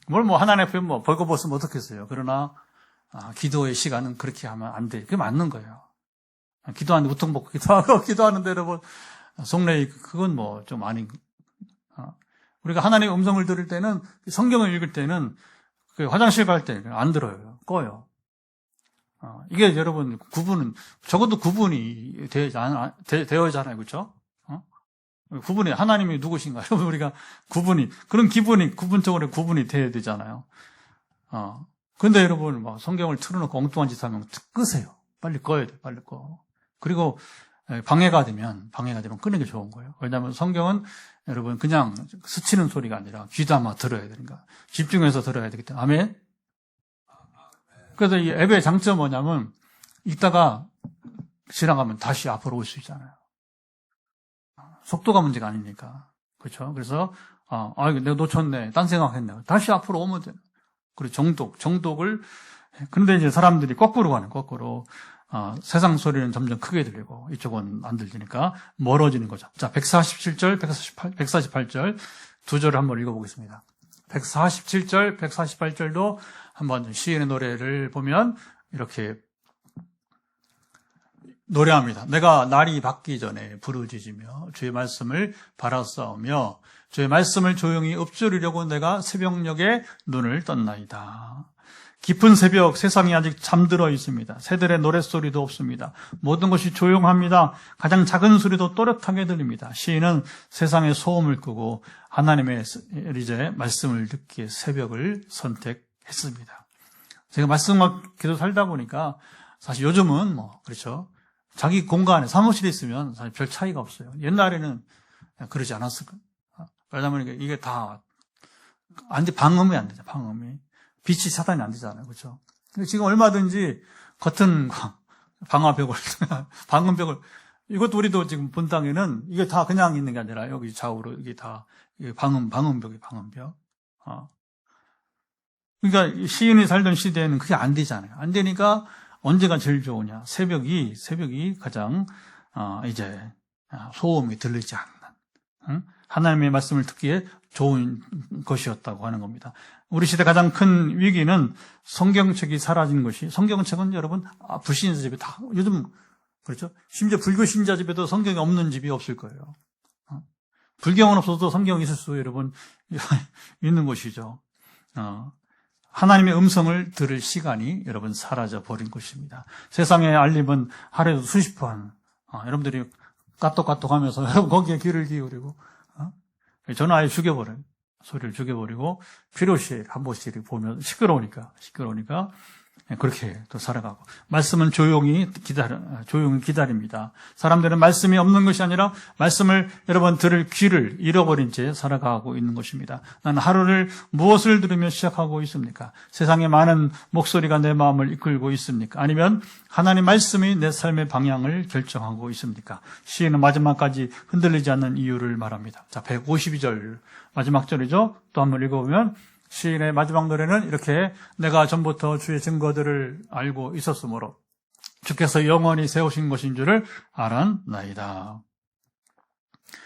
[SPEAKER 1] 하나님 앞에 벌거벗으면 어떻겠어요. 그러나 기도의 시간은 그렇게 하면 안 돼. 그게 맞는 거예요. 기도하는데 우통 벗고 기도하는데 여러분 속내에 그건 좀 아닌. 우리가 하나님의 음성을 들을 때는 성경을 읽을 때는 화장실 갈 때 안 들어요. 꺼요. 이게 여러분 적어도 구분이 되어야잖아요. 그렇죠? 구분이 하나님이 누구신가? 여러분 우리가 그런 기분이 구분적으로 구분이 돼야 되잖아요. 근데 여러분 성경을 틀어놓고 엉뚱한 짓 하면 끄세요. 빨리 꺼야 돼. 빨리 꺼. 그리고 방해가 되면 끄는 게 좋은 거예요. 왜냐하면 성경은 여러분 그냥 스치는 소리가 아니라 귀담아 들어야 되니까 집중해서 들어야 되기 때문에. 아멘. 그래서 이 앱의 장점 뭐냐면 읽다가 지나가면 다시 앞으로 올 수 있잖아요. 속도가 문제가 아니니까. 그렇죠? 그래서 내가 놓쳤네. 딴 생각했네. 다시 앞으로 오면 돼. 그리고 정독을. 근데 이제 사람들이 거꾸로 가는 거꾸로. 세상 소리는 점점 크게 들리고 이쪽은 안 들리니까 멀어지는 거죠. 자, 147절, 148절 두 절을 한번 읽어보겠습니다. 147절, 148절도 한번 시인의 노래를 보면 이렇게 노래합니다. 내가 날이 밝기 전에 부르짖으며 주의 말씀을 바라싸우며 주의 말씀을 조용히 읊조리려고 내가 새벽녘에 눈을 떴나이다. 깊은 새벽 세상이 아직 잠들어 있습니다. 새들의 노랫소리도 없습니다. 모든 것이 조용합니다. 가장 작은 소리도 또렷하게 들립니다. 시인은 세상의 소음을 끄고 하나님의 이제 말씀을 듣기에 새벽을 선택했습니다. 제가 말씀과 기도 살다 보니까 사실 요즘은 그렇죠. 자기 공간에 사무실에 있으면 사실 별 차이가 없어요. 옛날에는 그러지 않았을 거예요. 왜냐하면 이게 다 안 돼, 방음이 안 되죠, 방음이. 빛이 차단이 안 되잖아요. 그렇죠? 지금 얼마든지 겉은 방화벽을, 방음벽을, 이것도 우리도 지금 본 땅에는 이게 다 그냥 있는 게 아니라 여기 좌우로 이게 다 방음벽이 방음벽. 그러니까 시인이 살던 시대에는 그게 안 되잖아요. 안 되니까 언제가 제일 좋으냐? 새벽이 가장 이제 소음이 들리지 않는 하나님의 말씀을 듣기에 좋은 것이었다고 하는 겁니다. 우리 시대 가장 큰 위기는 성경책이 사라진 것이, 성경책은 여러분 불신자 집에 다 요즘 그렇죠? 심지어 불교 신자 집에도 성경이 없는 집이 없을 거예요. 불경은 없어도 성경이 있을 수 여러분 있는 것이죠. 하나님의 음성을 들을 시간이 여러분 사라져 버린 것입니다. 세상의 알림은 하루에도 수십 번 여러분들이 까똑까똑 하면서 여러분 거기에 귀를 기울이고 저는 아예 죽여버려요. 소리를 죽여버리고 필요시 한 번씩 보면 시끄러우니까 그렇게 또 살아가고 말씀은 조용히 기다립니다. 사람들은 말씀이 없는 것이 아니라 말씀을 여러분 들을 귀를 잃어버린 채 살아가고 있는 것입니다. 나는 하루를 무엇을 들으며 시작하고 있습니까? 세상에 많은 목소리가 내 마음을 이끌고 있습니까? 아니면 하나님 말씀이 내 삶의 방향을 결정하고 있습니까? 시인은 마지막까지 흔들리지 않는 이유를 말합니다. 자, 152절 마지막 절이죠. 또 한번 읽어보면 시인의 마지막 노래는 이렇게 내가 전부터 주의 증거들을 알고 있었으므로 주께서 영원히 세우신 것인 줄을 알았나이다.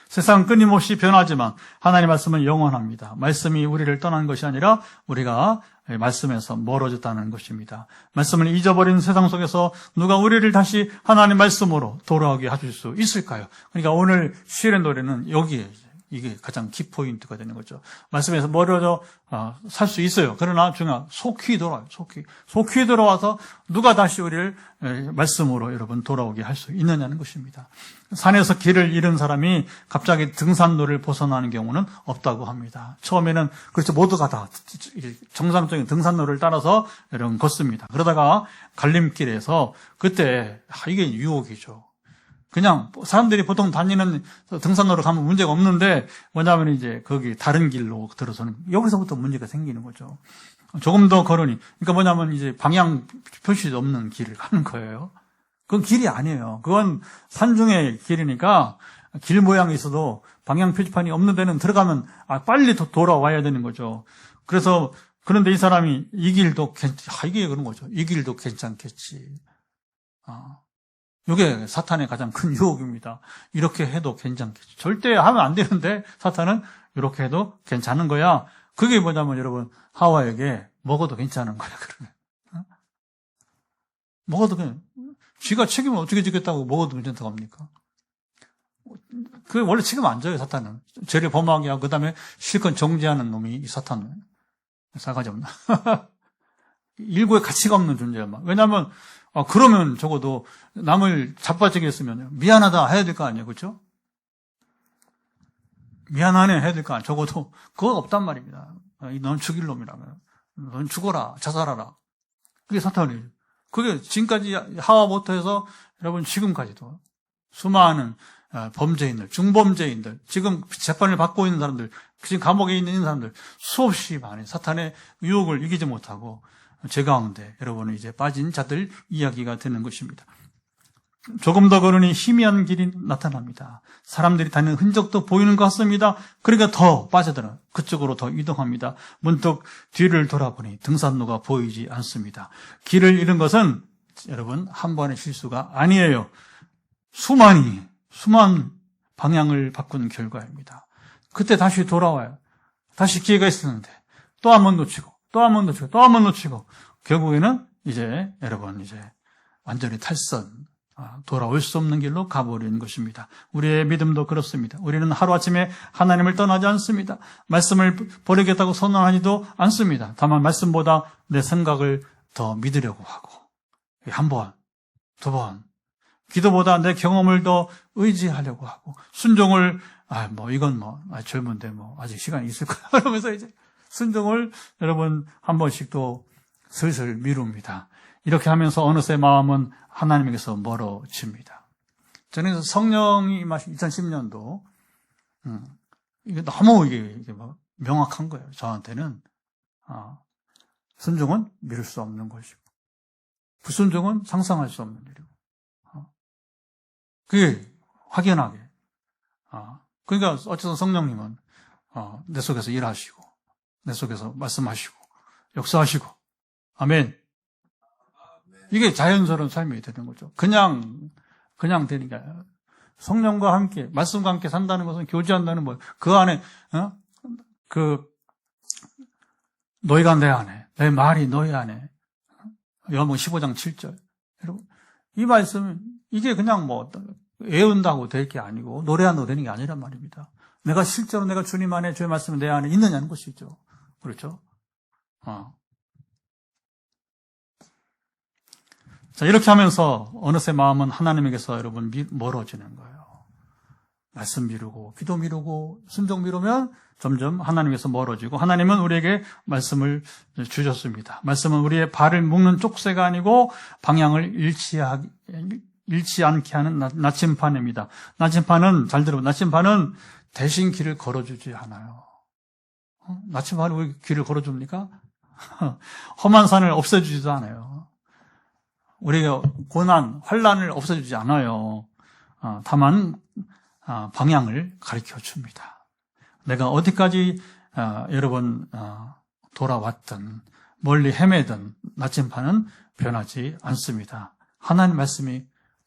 [SPEAKER 1] 세상 끊임없이 변하지만 하나님의 말씀은 영원합니다. 말씀이 우리를 떠난 것이 아니라 우리가 말씀에서 멀어졌다는 것입니다. 말씀을 잊어버린 세상 속에서 누가 우리를 다시 하나님 말씀으로 돌아오게 해줄 수 있을까요? 그러니까 오늘 시인의 노래는 여기에 이게 가장 키포인트가 되는 거죠. 말씀에서 멀어져 살 수 있어요. 그러나 중요한 속히 돌아와요. 속히 돌아와서 누가 다시 우리를 말씀으로 여러분 돌아오게 할 수 있느냐는 것입니다. 산에서 길을 잃은 사람이 갑자기 등산로를 벗어나는 경우는 없다고 합니다. 처음에는 그렇죠. 모두가 다 정상적인 등산로를 따라서 여러분 걷습니다. 그러다가 갈림길에서 그때 이게 유혹이죠. 그냥 사람들이 보통 다니는 등산로로 가면 문제가 없는데 뭐냐면 이제 거기 다른 길로 들어서는 여기서부터 문제가 생기는 거죠. 조금 더 걸으니 그러니까 뭐냐면 이제 방향 표시 없는 길을 가는 거예요. 그건 길이 아니에요. 그건 산중의 길이니까 길 모양이 있어도 방향 표지판이 없는 데는 들어가면 빨리 돌아와야 되는 거죠. 그래서 그런데 이 사람이 이 길도 이게 그런 거죠. 이 길도 괜찮겠지. 이게 사탄의 가장 큰 유혹입니다. 이렇게 해도 괜찮겠지. 절대 하면 안 되는데 사탄은 이렇게 해도 괜찮은 거야. 그게 뭐냐면 여러분 하와에게 먹어도 괜찮은 거야. 그러면 먹어도 그냥 쥐가 책임을 어떻게 지겠다고 먹어도 괜찮다고 합니까? 그 원래 책임 안 져요. 사탄은 죄를 범하게 하고 그다음에 실컷 정죄하는 놈이 이 사탄은 싸가지 없나? 일구의 가치가 없는 존재야. 왜냐하면 그러면 적어도 남을 자빠지게 했으면 미안하다 해야 될 거 아니에요. 그렇죠? 미안하네 해야 될 거 아니에요. 적어도 그거 없단 말입니다. 넌 죽일 놈이라면 넌 죽어라. 자살하라. 그게 사탄이에요. 그게 지금까지 하와부터 해서 여러분 지금까지도 수많은 범죄인들, 중범죄인들, 지금 재판을 받고 있는 사람들, 지금 감옥에 있는 사람들 수없이 많은 사탄의 유혹을 이기지 못하고 제 가운데 여러분은 이제 빠진 자들 이야기가 되는 것입니다. 조금 더 걸으니 희미한 길이 나타납니다. 사람들이 다니는 흔적도 보이는 것 같습니다. 그러니까 더 빠져들어 그쪽으로 더 이동합니다. 문득 뒤를 돌아보니 등산로가 보이지 않습니다. 길을 잃은 것은 여러분 한 번의 실수가 아니에요. 수만 방향을 바꾼 결과입니다. 그때 다시 돌아와요. 다시 기회가 있었는데 또 한 번 놓치고 또 한 번 놓치고 결국에는 이제 여러분 이제 완전히 탈선 돌아올 수 없는 길로 가버린 것입니다. 우리의 믿음도 그렇습니다. 우리는 하루아침에 하나님을 떠나지 않습니다. 말씀을 버리겠다고 선언하지도 않습니다. 다만 말씀보다 내 생각을 더 믿으려고 하고 한 번, 두 번 기도보다 내 경험을 더 의지하려고 하고 순종을 이건 젊은데 아직 시간이 있을 거야 그러면서 이제 순종을 여러분 한 번씩 또 슬슬 미룹니다. 이렇게 하면서 어느새 마음은 하나님에게서 멀어집니다. 저는 성령이 임하신 2010년도 이게 너무 이게 명확한 거예요. 저한테는. 순종은 미룰 수 없는 것이고, 불순종은 상상할 수 없는 일이고, 그게 확연하게. 그러니까 어쨌든 성령님은 내 속에서 일하시고, 내 속에서 말씀하시고, 역사하시고, 아멘. 이게 자연스러운 삶이 되는 거죠. 그냥 되니까. 성령과 함께, 말씀과 함께 산다는 것은 교제한다는 뭐, 그 안에, 너희가 내 안에, 내 말이 너희 안에. 요한복음 15장 7절. 여러분, 이 말씀은, 이게 그냥 뭐, 외운다고 될 게 아니고, 노래한다고 되는 게 아니란 말입니다. 실제로 내가 주님 안에, 주의 말씀이 내 안에 있느냐는 것이죠. 그렇죠? 자, 이렇게 하면서 어느새 마음은 하나님에게서 여러분 멀어지는 거예요. 말씀 미루고, 기도 미루고, 순종 미루면 점점 하나님에게서 멀어지고, 하나님은 우리에게 말씀을 주셨습니다. 말씀은 우리의 발을 묶는 족쇄가 아니고 방향을 잃지 않게 하는 나침판입니다. 나침판은, 잘 들어보면 나침판은 대신 길을 걸어주지 않아요. 나침판은 우리 길을 걸어줍니까? 험한 산을 없애주지도 않아요. 우리가 고난, 환난을 없애주지 않아요. 다만 방향을 가르쳐 줍니다. 내가 어디까지 여러분 돌아왔든 멀리 헤매든 나침판은 변하지 않습니다. 하나님 말씀이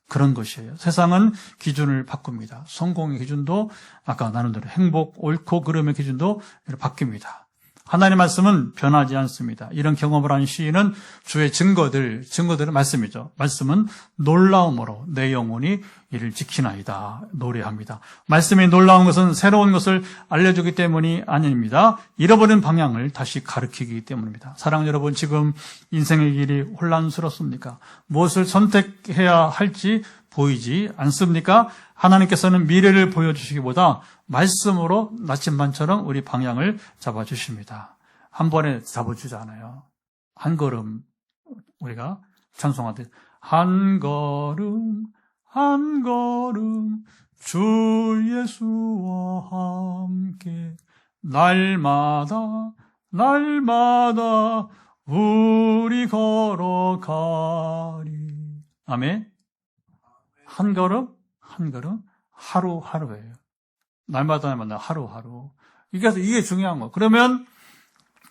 [SPEAKER 1] 그런 것이에요. 세상은 기준을 바꿉니다. 성공의 기준도 아까 나눈 대로 행복, 옳고 그름의 기준도 바뀝니다. 하나님의 말씀은 변하지 않습니다. 이런 경험을 한 시인은 주의 증거들은 말씀이죠. 말씀은 놀라움으로 내 영혼이 이를 지키나이다 노래합니다. 말씀이 놀라운 것은 새로운 것을 알려주기 때문이 아닙니다. 잃어버린 방향을 다시 가르치기 때문입니다. 사랑하는 여러분, 지금 인생의 길이 혼란스럽습니까? 무엇을 선택해야 할지 보이지 않습니까? 하나님께서는 미래를 보여주시기보다 말씀으로 나침반처럼 우리 방향을 잡아주십니다. 한 번에 잡아주지 않아요. 한 걸음, 우리가 찬송하듯 한 걸음 한 걸음 주 예수와 함께 날마다 우리 걸어가리. 아멘. 한 걸음 하루하루예요. 날마다 하루하루. 이게 중요한 거. 그러면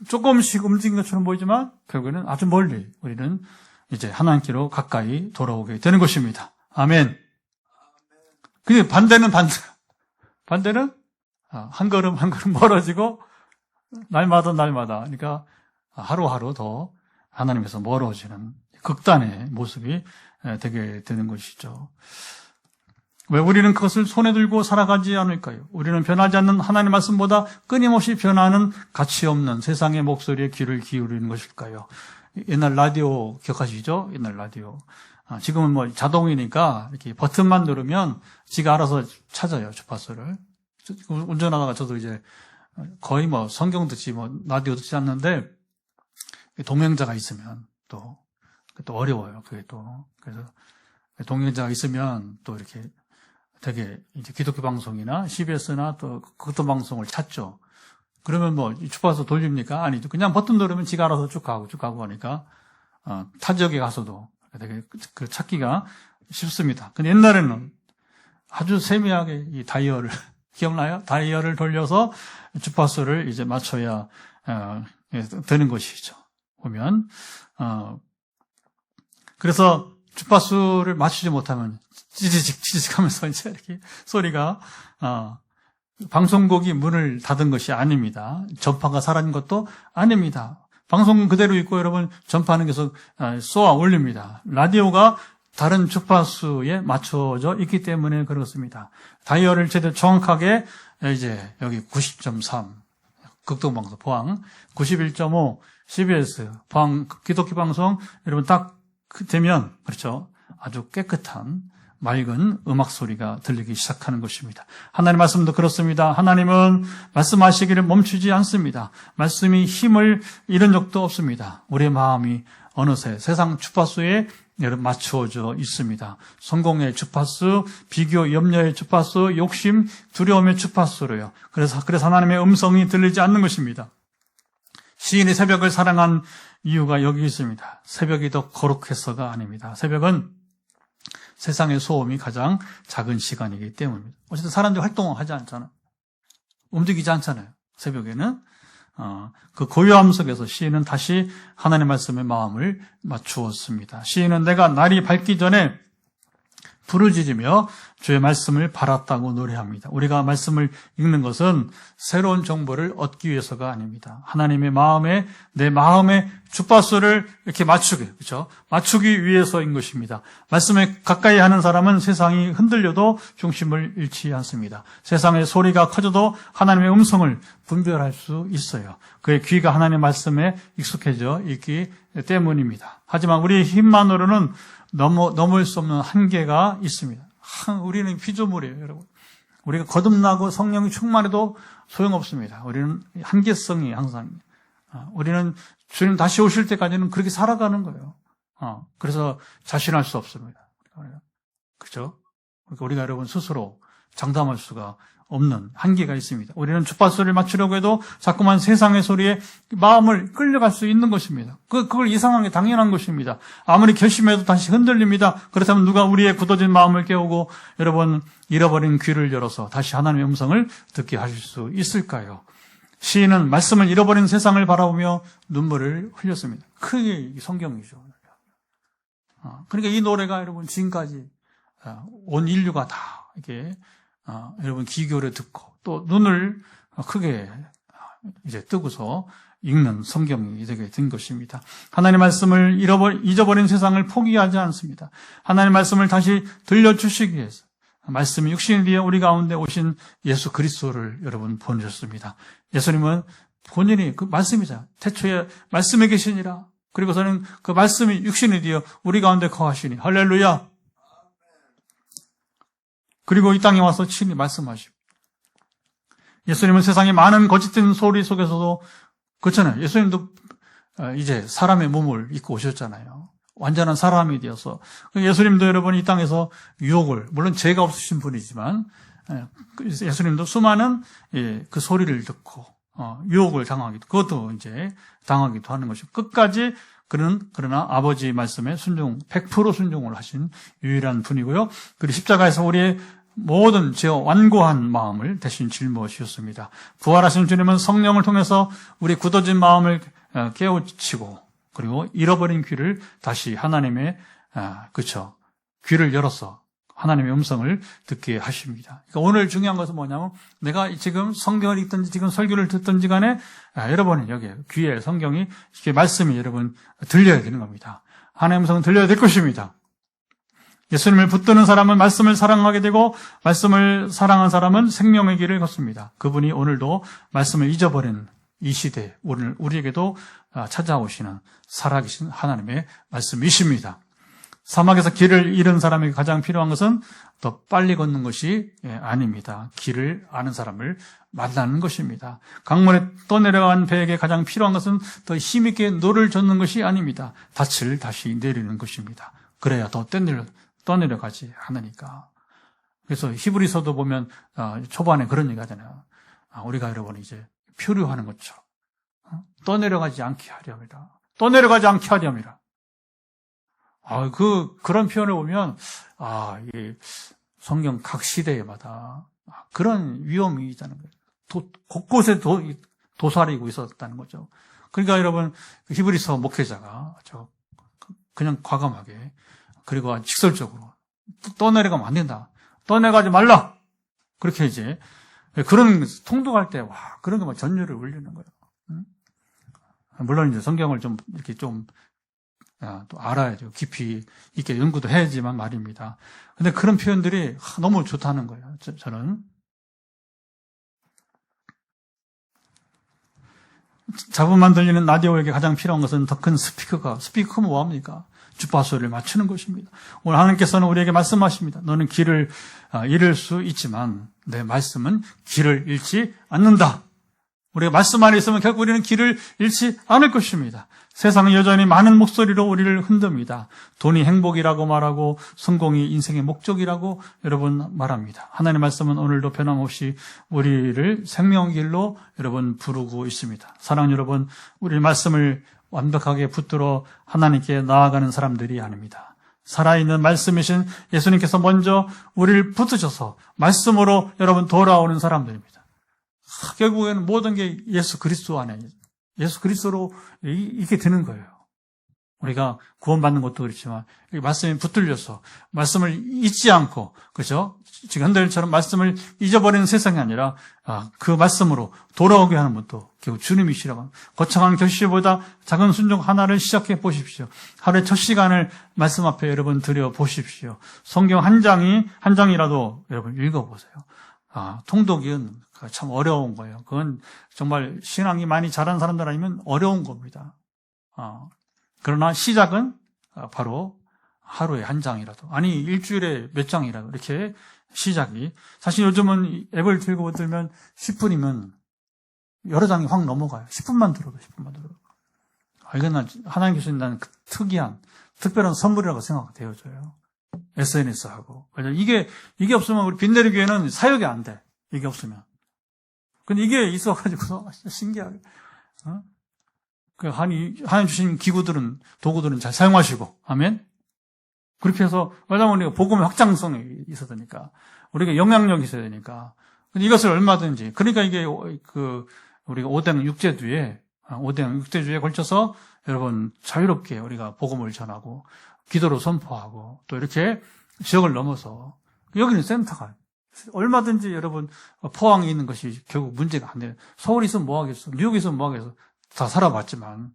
[SPEAKER 1] 조금씩 움직인 것처럼 보이지만 결국에는 아주 멀리 우리는 이제 하나님께로 가까이 돌아오게 되는 것입니다. 아멘. 근데 반대는 한 걸음 멀어지고 날마다 그러니까 하루하루 더 하나님께서 멀어지는 극단의 모습이 되게 되는 것이죠. 왜 우리는 그것을 손에 들고 살아가지 않을까요? 우리는 변하지 않는 하나님의 말씀보다 끊임없이 변하는 가치 없는 세상의 목소리에 귀를 기울이는 것일까요? 옛날 라디오 기억하시죠? 옛날 라디오. 지금은 뭐 자동이니까 이렇게 버튼만 누르면 지가 알아서 찾아요, 주파수를. 운전하다가 저도 이제 거의 뭐 성경 듣지 라디오 듣지 않는데 동행자가 있으면 또 어려워요. 그게 또. 그래서 동행자가 있으면 또 이렇게 되게 이제 기독교 방송이나 CBS나 또 극도 방송을 찾죠. 그러면 뭐 주파수 돌립니까? 아니죠. 그냥 버튼 누르면 지가 알아서 쭉 가고 하니까 타 지역에 가서도 되게 그 찾기가 쉽습니다. 근데 옛날에는 아주 세밀하게 이 다이얼을 기억나요? 다이얼을 돌려서 주파수를 이제 맞춰야 되는 것이죠. 보면 그래서 주파수를 맞추지 못하면 찌지직 하면서 이제 이렇게 소리가 방송국이 문을 닫은 것이 아닙니다. 전파가 사라진 것도 아닙니다. 방송은 그대로 있고 여러분 전파는 계속 쏘아 올립니다. 라디오가 다른 주파수에 맞춰져 있기 때문에 그렇습니다. 다이얼을 제대로 정확하게 이제 여기 90.3 극동방송 포항 91.5 CBS 포항 기독교 방송 여러분 딱 되면 그렇죠. 아주 깨끗한 맑은 음악 소리가 들리기 시작하는 것입니다. 하나님 말씀도 그렇습니다. 하나님은 말씀하시기를 멈추지 않습니다. 말씀이 힘을 잃은 적도 없습니다. 우리의 마음이 어느새 세상 주파수에 맞추어져 있습니다. 성공의 주파수, 비교, 염려의 주파수, 욕심, 두려움의 주파수로요. 그래서 하나님의 음성이 들리지 않는 것입니다. 시인이 새벽을 사랑한 이유가 여기 있습니다. 새벽이 더 거룩해서가 아닙니다. 새벽은 세상의 소음이 가장 작은 시간이기 때문입니다. 어쨌든 사람들이 활동하지 않잖아요. 움직이지 않잖아요. 새벽에는. 그 고요함 속에서 시인은 다시 하나님의 말씀에 마음을 맞추었습니다. 시인은 내가 날이 밝기 전에 불을 지르며 주의 말씀을 바랐다고 노래합니다. 우리가 말씀을 읽는 것은 새로운 정보를 얻기 위해서가 아닙니다. 하나님의 마음에, 내 마음의 주파수를 이렇게 맞추기, 그렇죠? 맞추기 위해서인 것입니다. 말씀에 가까이 하는 사람은 세상이 흔들려도 중심을 잃지 않습니다. 세상의 소리가 커져도 하나님의 음성을 분별할 수 있어요. 그의 귀가 하나님의 말씀에 익숙해져 있기 때문입니다. 하지만 우리의 힘만으로는 넘을 수 없는 한계가 있습니다. 우리는 피조물이에요, 여러분. 우리가 거듭나고 성령이 충만해도 소용없습니다. 우리는 한계성이 항상. 우리는 주님 다시 오실 때까지는 그렇게 살아가는 거예요. 그래서 자신할 수 없습니다. 그렇죠? 그러니까 우리가 여러분 스스로 장담할 수가 없는 한계가 있습니다. 우리는 주파수를 맞추려고 해도 자꾸만 세상의 소리에 마음을 끌려갈 수 있는 것입니다. 그걸 이상한 게 당연한 것입니다. 아무리 결심해도 다시 흔들립니다. 그렇다면 누가 우리의 굳어진 마음을 깨우고 여러분 잃어버린 귀를 열어서 다시 하나님의 음성을 듣게 하실 수 있을까요? 시인은 말씀을 잃어버린 세상을 바라보며 눈물을 흘렸습니다. 크게 성경이죠. 그러니까 이 노래가 여러분 지금까지 온 인류가 다 이렇게 여러분 기교를 듣고 또 눈을 크게 이제 뜨고서 읽는 성경이 되게 된 것입니다. 하나님의 말씀을 잊어버린 세상을 포기하지 않습니다. 하나님의 말씀을 다시 들려주시기 위해서 말씀이 육신이 되어 우리 가운데 오신 예수 그리스도를 여러분 보내셨습니다. 예수님은 본인이 그 말씀이자 태초에 말씀에 계시니라. 그리고서는 그 말씀이 육신이 되어 우리 가운데 거하시니 할렐루야. 그리고 이 땅에 와서 친히 말씀하시고 예수님은 세상의 많은 거짓된 소리 속에서도 그렇잖아요. 예수님도 이제 사람의 몸을 입고 오셨잖아요. 완전한 사람이 되어서 예수님도 여러분 이 땅에서 유혹을 물론 죄가 없으신 분이지만 예수님도 수많은 그 소리를 듣고 유혹을 당하기도 그것도 이제 당하기도 하는 것이고 끝까지 그러나 아버지 말씀에 100% 순종을 하신 유일한 분이고요. 그리고 십자가에서 우리의 모든 죄와 완고한 마음을 대신 짊어지셨습니다. 부활하신 주님은 성령을 통해서 우리 굳어진 마음을 깨우치고 그리고 잃어버린 귀를 다시 하나님의 귀를 열어서 하나님의 음성을 듣게 하십니다. 그러니까 오늘 중요한 것은 뭐냐면 내가 지금 성경을 읽든지 지금 설교를 듣든지 간에 여러분은 여기 귀에 성경이 이렇게 말씀이 여러분 들려야 되는 겁니다. 하나님의 음성은 들려야 될 것입니다. 예수님을 붙드는 사람은 말씀을 사랑하게 되고 말씀을 사랑한 사람은 생명의 길을 걷습니다. 그분이 오늘도 말씀을 잊어버린 이 시대 오늘 우리에게도 찾아오시는 살아계신 하나님의 말씀이십니다. 사막에서 길을 잃은 사람에게 가장 필요한 것은 더 빨리 걷는 것이 아닙니다. 길을 아는 사람을 만나는 것입니다. 강물에 떠내려간 배에게 가장 필요한 것은 더 힘있게 노를 젓는 것이 아닙니다. 닻을 다시 내리는 것입니다. 그래야 더 떠내려가지 않으니까. 그래서 히브리서도 보면 초반에 그런 얘기 하잖아요. 우리가 여러분 이제 표류하는 것처럼 떠내려가지 않게 하렵니다. 떠내려가지 않게 하렵니다. 그런 표현을 보면 이 성경 각 시대마다 그런 위험이 있다는 거예요. 곳곳에 도사리고 있었다는 거죠. 그러니까 여러분 히브리서 목회자가 그냥 과감하게 그리고 직설적으로 떠내려가면 안 된다. 떠내가지 말라. 그렇게 이제 그런 통독할 때 그런 거 막 전율을 울리는 거예요. 물론 이제 성경을 좀 이렇게 좀 또 알아야죠. 깊이 있게 연구도 해야지만 말입니다. 근데 그런 표현들이 너무 좋다는 거예요. 저는 잡음만 들리는 라디오에게 가장 필요한 것은 더 큰 스피커가 뭐합니까? 주파수를 맞추는 것입니다. 오늘 하나님께서는 우리에게 말씀하십니다. 너는 길을 잃을 수 있지만 내 말씀은 길을 잃지 않는다. 우리가 말씀 안에 있으면 결국 우리는 길을 잃지 않을 것입니다. 세상은 여전히 많은 목소리로 우리를 흔듭니다. 돈이 행복이라고 말하고 성공이 인생의 목적이라고 여러분 말합니다. 하나님의 말씀은 오늘도 변함없이 우리를 생명의 길로 여러분 부르고 있습니다. 사랑하는 여러분, 우리 말씀을 완벽하게 붙들어 하나님께 나아가는 사람들이 아닙니다. 살아있는 말씀이신 예수님께서 먼저 우리를 붙으셔서 말씀으로 여러분 돌아오는 사람들입니다. 결국에는 모든 게 예수 그리스도 안에, 예수 그리스도로 이렇게 되는 거예요. 우리가 구원받는 것도 그렇지만 말씀이 붙들려서 말씀을 잊지 않고, 그렇죠? 지금 현대인처럼 말씀을 잊어버리는 세상이 아니라 그 말씀으로 돌아오게 하는 분도 결국 주님이시라고 합니다. 거창한 결실보다 작은 순종 하나를 시작해 보십시오. 하루에 첫 시간을 말씀 앞에 여러분 들여 보십시오. 성경 한 장이라도 여러분 읽어보세요. 통독은 참 어려운 거예요. 그건 정말 신앙이 많이 자란 사람들 아니면 어려운 겁니다. 그러나 시작은 바로 하루에 한 장이라도, 아니 일주일에 몇 장이라도 이렇게 시작이. 사실 요즘은 앱을 들고 들면 10분이면 여러 장이 확 넘어가요. 10분만 들어도. 이건 하나님께서 난 특이한 특별한 선물이라고 생각되어져요. SNS하고. 이게 없으면 우리 빈내리 교회는 사역이 안 돼. 이게 없으면. 근데 이게 있어가지고 신기하게. 하나님 주신 기구들은, 도구들은 잘 사용하시고, 아멘? 그렇게 해서, 왜냐면 우리가 복음의 확장성이 있어야 되니까, 우리가 영향력이 있어야 되니까, 근데 이것을 얼마든지, 그러니까 이게 우리가 5대 6대주에 걸쳐서 여러분 자유롭게 우리가 복음을 전하고, 기도로 선포하고, 또 이렇게 지역을 넘어서, 여기는 센터가, 얼마든지 여러분 포항에 있는 것이 결국 문제가 안 돼요. 서울에 있으면 뭐 하겠어? 뉴욕에 있으면 뭐 하겠어? 다 살아봤지만,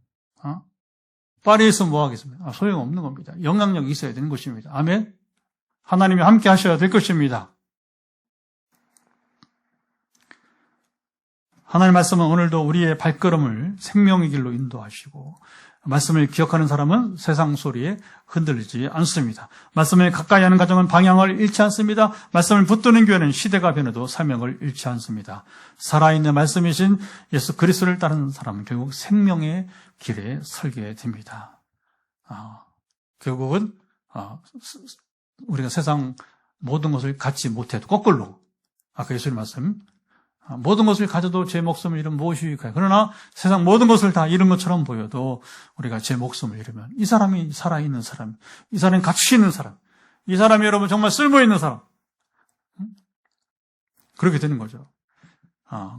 [SPEAKER 1] 파리에 있으면 뭐 하겠습니까? 소용없는 겁니다. 영향력이 있어야 되는 것입니다. 아멘? 하나님이 함께 하셔야 될 것입니다. 하나님의 말씀은 오늘도 우리의 발걸음을 생명의 길로 인도하시고, 말씀을 기억하는 사람은 세상 소리에 흔들리지 않습니다. 말씀을 가까이 하는 가정은 방향을 잃지 않습니다. 말씀을 붙드는 교회는 시대가 변해도 사명을 잃지 않습니다. 살아있는 말씀이신 예수 그리스도를 따르는 사람은 결국 생명의 길에 설게 됩니다. 결국은 우리가 세상 모든 것을 갖지 못해도 거꾸로, 아까 예수님 말씀, 모든 것을 가져도 제 목숨을 잃으면 무엇이 유익할까요? 그러나 세상 모든 것을 다 잃은 것처럼 보여도 우리가 제 목숨을 잃으면 이 사람이 살아있는 사람, 이 사람이 가치 있는 사람, 이 사람이 여러분 정말 쓸모있는 사람, 그렇게 되는 거죠.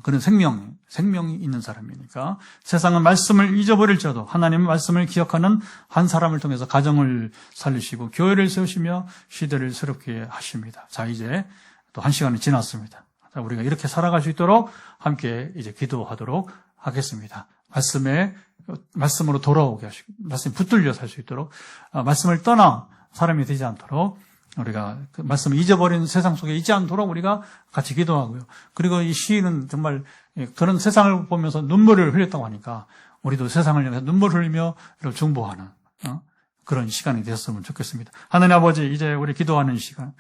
[SPEAKER 1] 그런 생명이 있는 사람이니까 세상은 말씀을 잊어버릴지라도 하나님의 말씀을 기억하는 한 사람을 통해서 가정을 살리시고 교회를 세우시며 시대를 새롭게 하십니다. 자, 이제 또 1시간이 지났습니다. 우리가 이렇게 살아갈 수 있도록 함께 이제 기도하도록 하겠습니다. 말씀으로 돌아오게 하시고, 말씀이 붙들려 살 수 있도록, 말씀을 떠나 사람이 되지 않도록, 우리가 그 말씀을 잊어버린 세상 속에 있지 않도록 우리가 같이 기도하고요. 그리고 이 시인은 정말 그런 세상을 보면서 눈물을 흘렸다고 하니까, 우리도 세상을 향해서 눈물을 흘리며 중보하는, 그런 시간이 되었으면 좋겠습니다. 하나님 아버지, 이제 우리 기도하는 시간,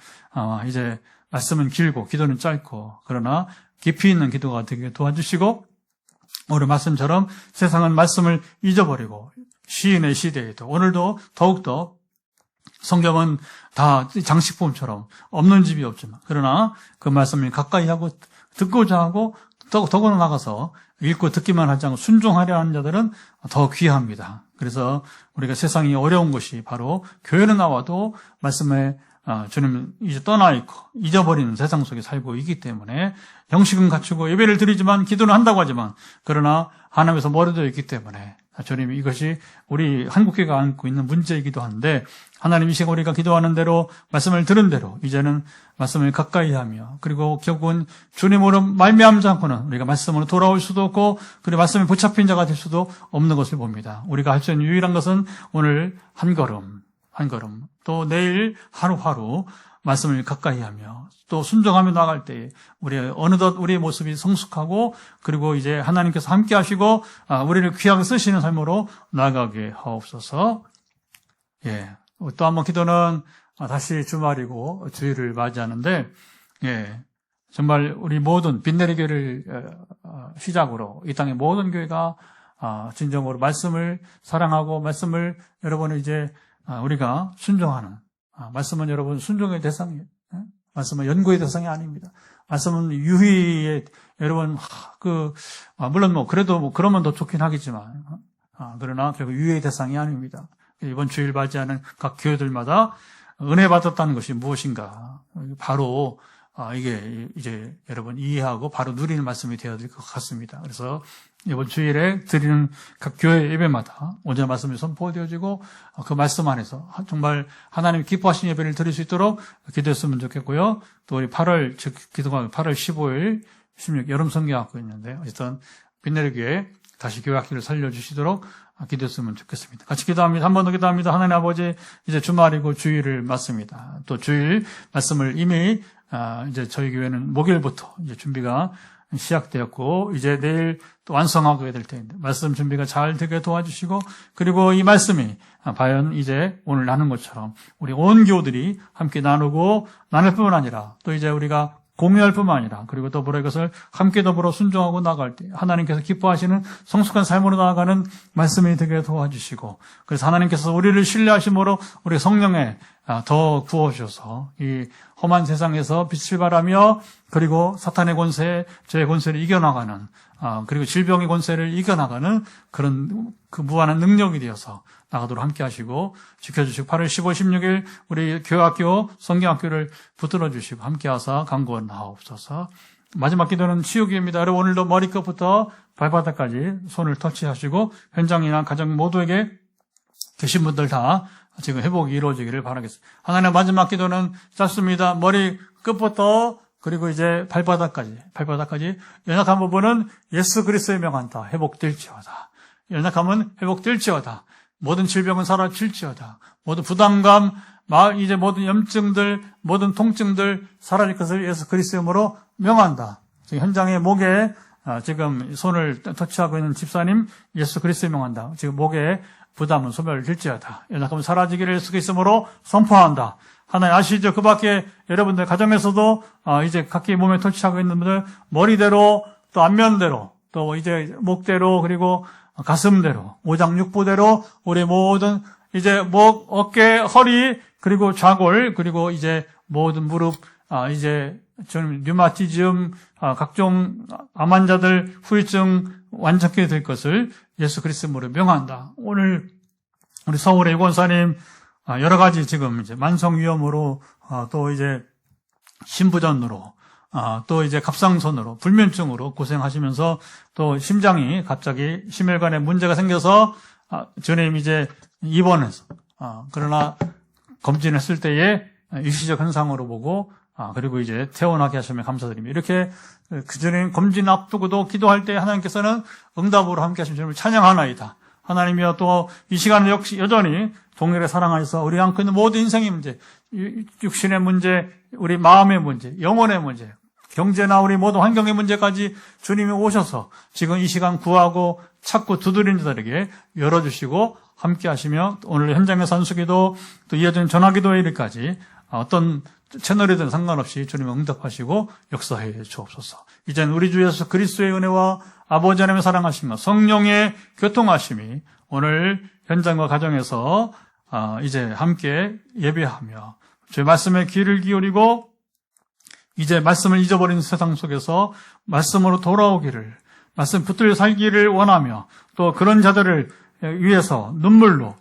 [SPEAKER 1] 이제 말씀은 길고 기도는 짧고 그러나 깊이 있는 기도가 되게 도와주시고 오늘 말씀처럼 세상은 말씀을 잊어버리고 시인의 시대에도 오늘도 더욱더 성경은 다 장식품처럼 없는 집이 없지만 그러나 그 말씀을 가까이 하고 듣고자 하고 더구나 나가서 읽고 듣기만 하지 않고 순종하려 하는 자들은 더 귀합니다. 그래서 우리가 세상이 어려운 것이 바로 교회는 나와도 말씀에 주님 이제 떠나 있고 잊어버리는 세상 속에 살고 있기 때문에 형식은 갖추고 예배를 드리지만 기도는 한다고 하지만 그러나 하나님에서 멀어져 있기 때문에 주님 이것이 우리 한국교회가 안고 있는 문제이기도 한데 하나님 이 시간 우리가 기도하는 대로 말씀을 들은 대로 이제는 말씀을 가까이 하며 그리고 결국은 주님으로 말미암지 않고는 우리가 말씀으로 돌아올 수도 없고 그리고 말씀에 붙잡힌 자가 될 수도 없는 것을 봅니다. 우리가 할 수 있는 유일한 것은 오늘 한 걸음 또 내일 하루하루 말씀을 가까이 하며 또 순종하며 나아갈 때에 어느덧 우리의 모습이 성숙하고 그리고 이제 하나님께서 함께 하시고 우리를 귀하게 쓰시는 삶으로 나아가게 하옵소서. 예. 또 한 번 기도는 다시 주말이고 주일을 맞이하는데 정말 우리 모든 빈내리 교회를 시작으로 이 땅의 모든 교회가 진정으로 말씀을 사랑하고 말씀을 여러분은 이제 우리가 순종하는 말씀은 여러분 순종의 대상이에요. 말씀은 연구의 대상이 아닙니다. 말씀은 유희의 여러분 물론 그래도 그러면 더 좋긴 하겠지만 그러나 결국 유희의 대상이 아닙니다. 이번 주일 맞이하는 각 교회들마다 은혜 받았다는 것이 무엇인가 바로 이게 이제 여러분 이해하고 바로 누리는 말씀이 되어야 될 것 같습니다. 그래서 이번 주일에 드리는 각 교회 예배마다 온전한 말씀이 선포되어지고 그 말씀 안에서 정말 하나님 기뻐하신 예배를 드릴 수 있도록 기도했으면 좋겠고요. 또 우리 8월 15일 16 여름 성경학교 있는데 어쨌든 빛내리교회 다시 교회 학기를 살려주시도록 기도했으면 좋겠습니다. 같이 기도합니다. 한 번 더 기도합니다. 하나님 아버지 이제 주말이고 주일을 맞습니다. 또 주일 말씀을 이미 이제 저희 교회는 목요일부터 이제 준비가 시작되었고 이제 내일 또 완성하게 될 텐데 말씀 준비가 잘 되게 도와주시고 그리고 이 말씀이 과연 이제 오늘 나눈 것처럼 우리 온 교우들이 함께 나누고 나눌 뿐만 아니라 또 이제 우리가 공유할 뿐만 아니라 그리고 더불어 이것을 함께 더불어 순종하고 나갈 때 하나님께서 기뻐하시는 성숙한 삶으로 나아가는 말씀이 되게 도와주시고 그래서 하나님께서 우리를 신뢰하심으로 우리 성령에 더 구워주셔서 이 험한 세상에서 빛을 발하며 그리고 사탄의 권세, 죄의 권세를 이겨나가는 그리고 질병의 권세를 이겨나가는 그런 그 무한한 능력이 되어서 나가도록 함께 하시고 지켜주시고 8월 15, 16일 우리 교회학교, 성경학교를 붙들어 주시고 함께 하사 강구하옵소서. 마지막 기도는 치유기입니다. 여러분 오늘도 머리끝부터 발바닥까지 손을 터치하시고 현장이나 가정 모두에게 계신 분들 다 지금 회복이 이루어지기를 바라겠습니다. 하나님 마지막 기도는 짧습니다. 머리 끝부터 그리고 이제 발바닥까지 연약한 부분은 예수 그리스도의 명한다. 회복될지어다. 연약함은 회복될지어다. 모든 질병은 사라질지어다. 모든 부담감, 이제 모든 염증들, 모든 통증들 사라질 것을 예수 그리스도의 이름으로 명한다. 지금 현장의 목에 지금 손을 터치하고 있는 집사님 예수 그리스도의 명한다. 지금 목에 부담은 소멸될지어다. 연약함은 사라지기를 예수 그리스도로 선포한다. 하나님 아시죠? 그 밖에 여러분들 가정에서도 이제 각기 몸에 터치하고 있는 분들 머리대로 또 안면대로 또 이제 목대로 그리고 가슴대로 오장육부대로 우리 모든 이제 목, 어깨, 허리 그리고 좌골 그리고 이제 모든 무릎 이제 좀 류마티즘 각종 암 환자들 후유증 완전케 될 것을 예수 그리스도로 명한다. 오늘 우리 서울의 유권사님 여러 가지 지금 이제 만성 위염으로 또 이제 신부전으로 또 이제 갑상선으로 불면증으로 고생하시면서 또 심장이 갑자기 심혈관에 문제가 생겨서 주님 이제 입원해서 그러나 검진했을 때에 일시적 현상으로 보고 그리고 이제 퇴원하게 하시면 감사드립니다. 이렇게 그전에 검진 앞두고도 기도할 때 하나님께서는 응답으로 함께 하신 주님을 찬양하나이다. 하나님이여 또 이 시간은 역시 여전히 동일하게 사랑하셔서 우리 안고 있는 모든 인생의 문제, 육신의 문제, 우리 마음의 문제, 영혼의 문제, 경제나 우리 모든 환경의 문제까지 주님이 오셔서 지금 이 시간 구하고 찾고 두드리는 자들에게 열어주시고 함께 하시며 오늘 현장의 산수기도 또 이어진 전화기도의 일까지 어떤 채널이든 상관없이 주님 응답하시고 역사해 주옵소서. 이제는 우리 주 예수 그리스도의 은혜와 아버지 하나님의 사랑하심과 성령의 교통하심이 오늘 현장과 가정에서 이제 함께 예배하며 주의 말씀에 귀를 기울이고 이제 말씀을 잊어버린 세상 속에서 말씀으로 돌아오기를 말씀 붙들려 살기를 원하며 또 그런 자들을 위해서 눈물로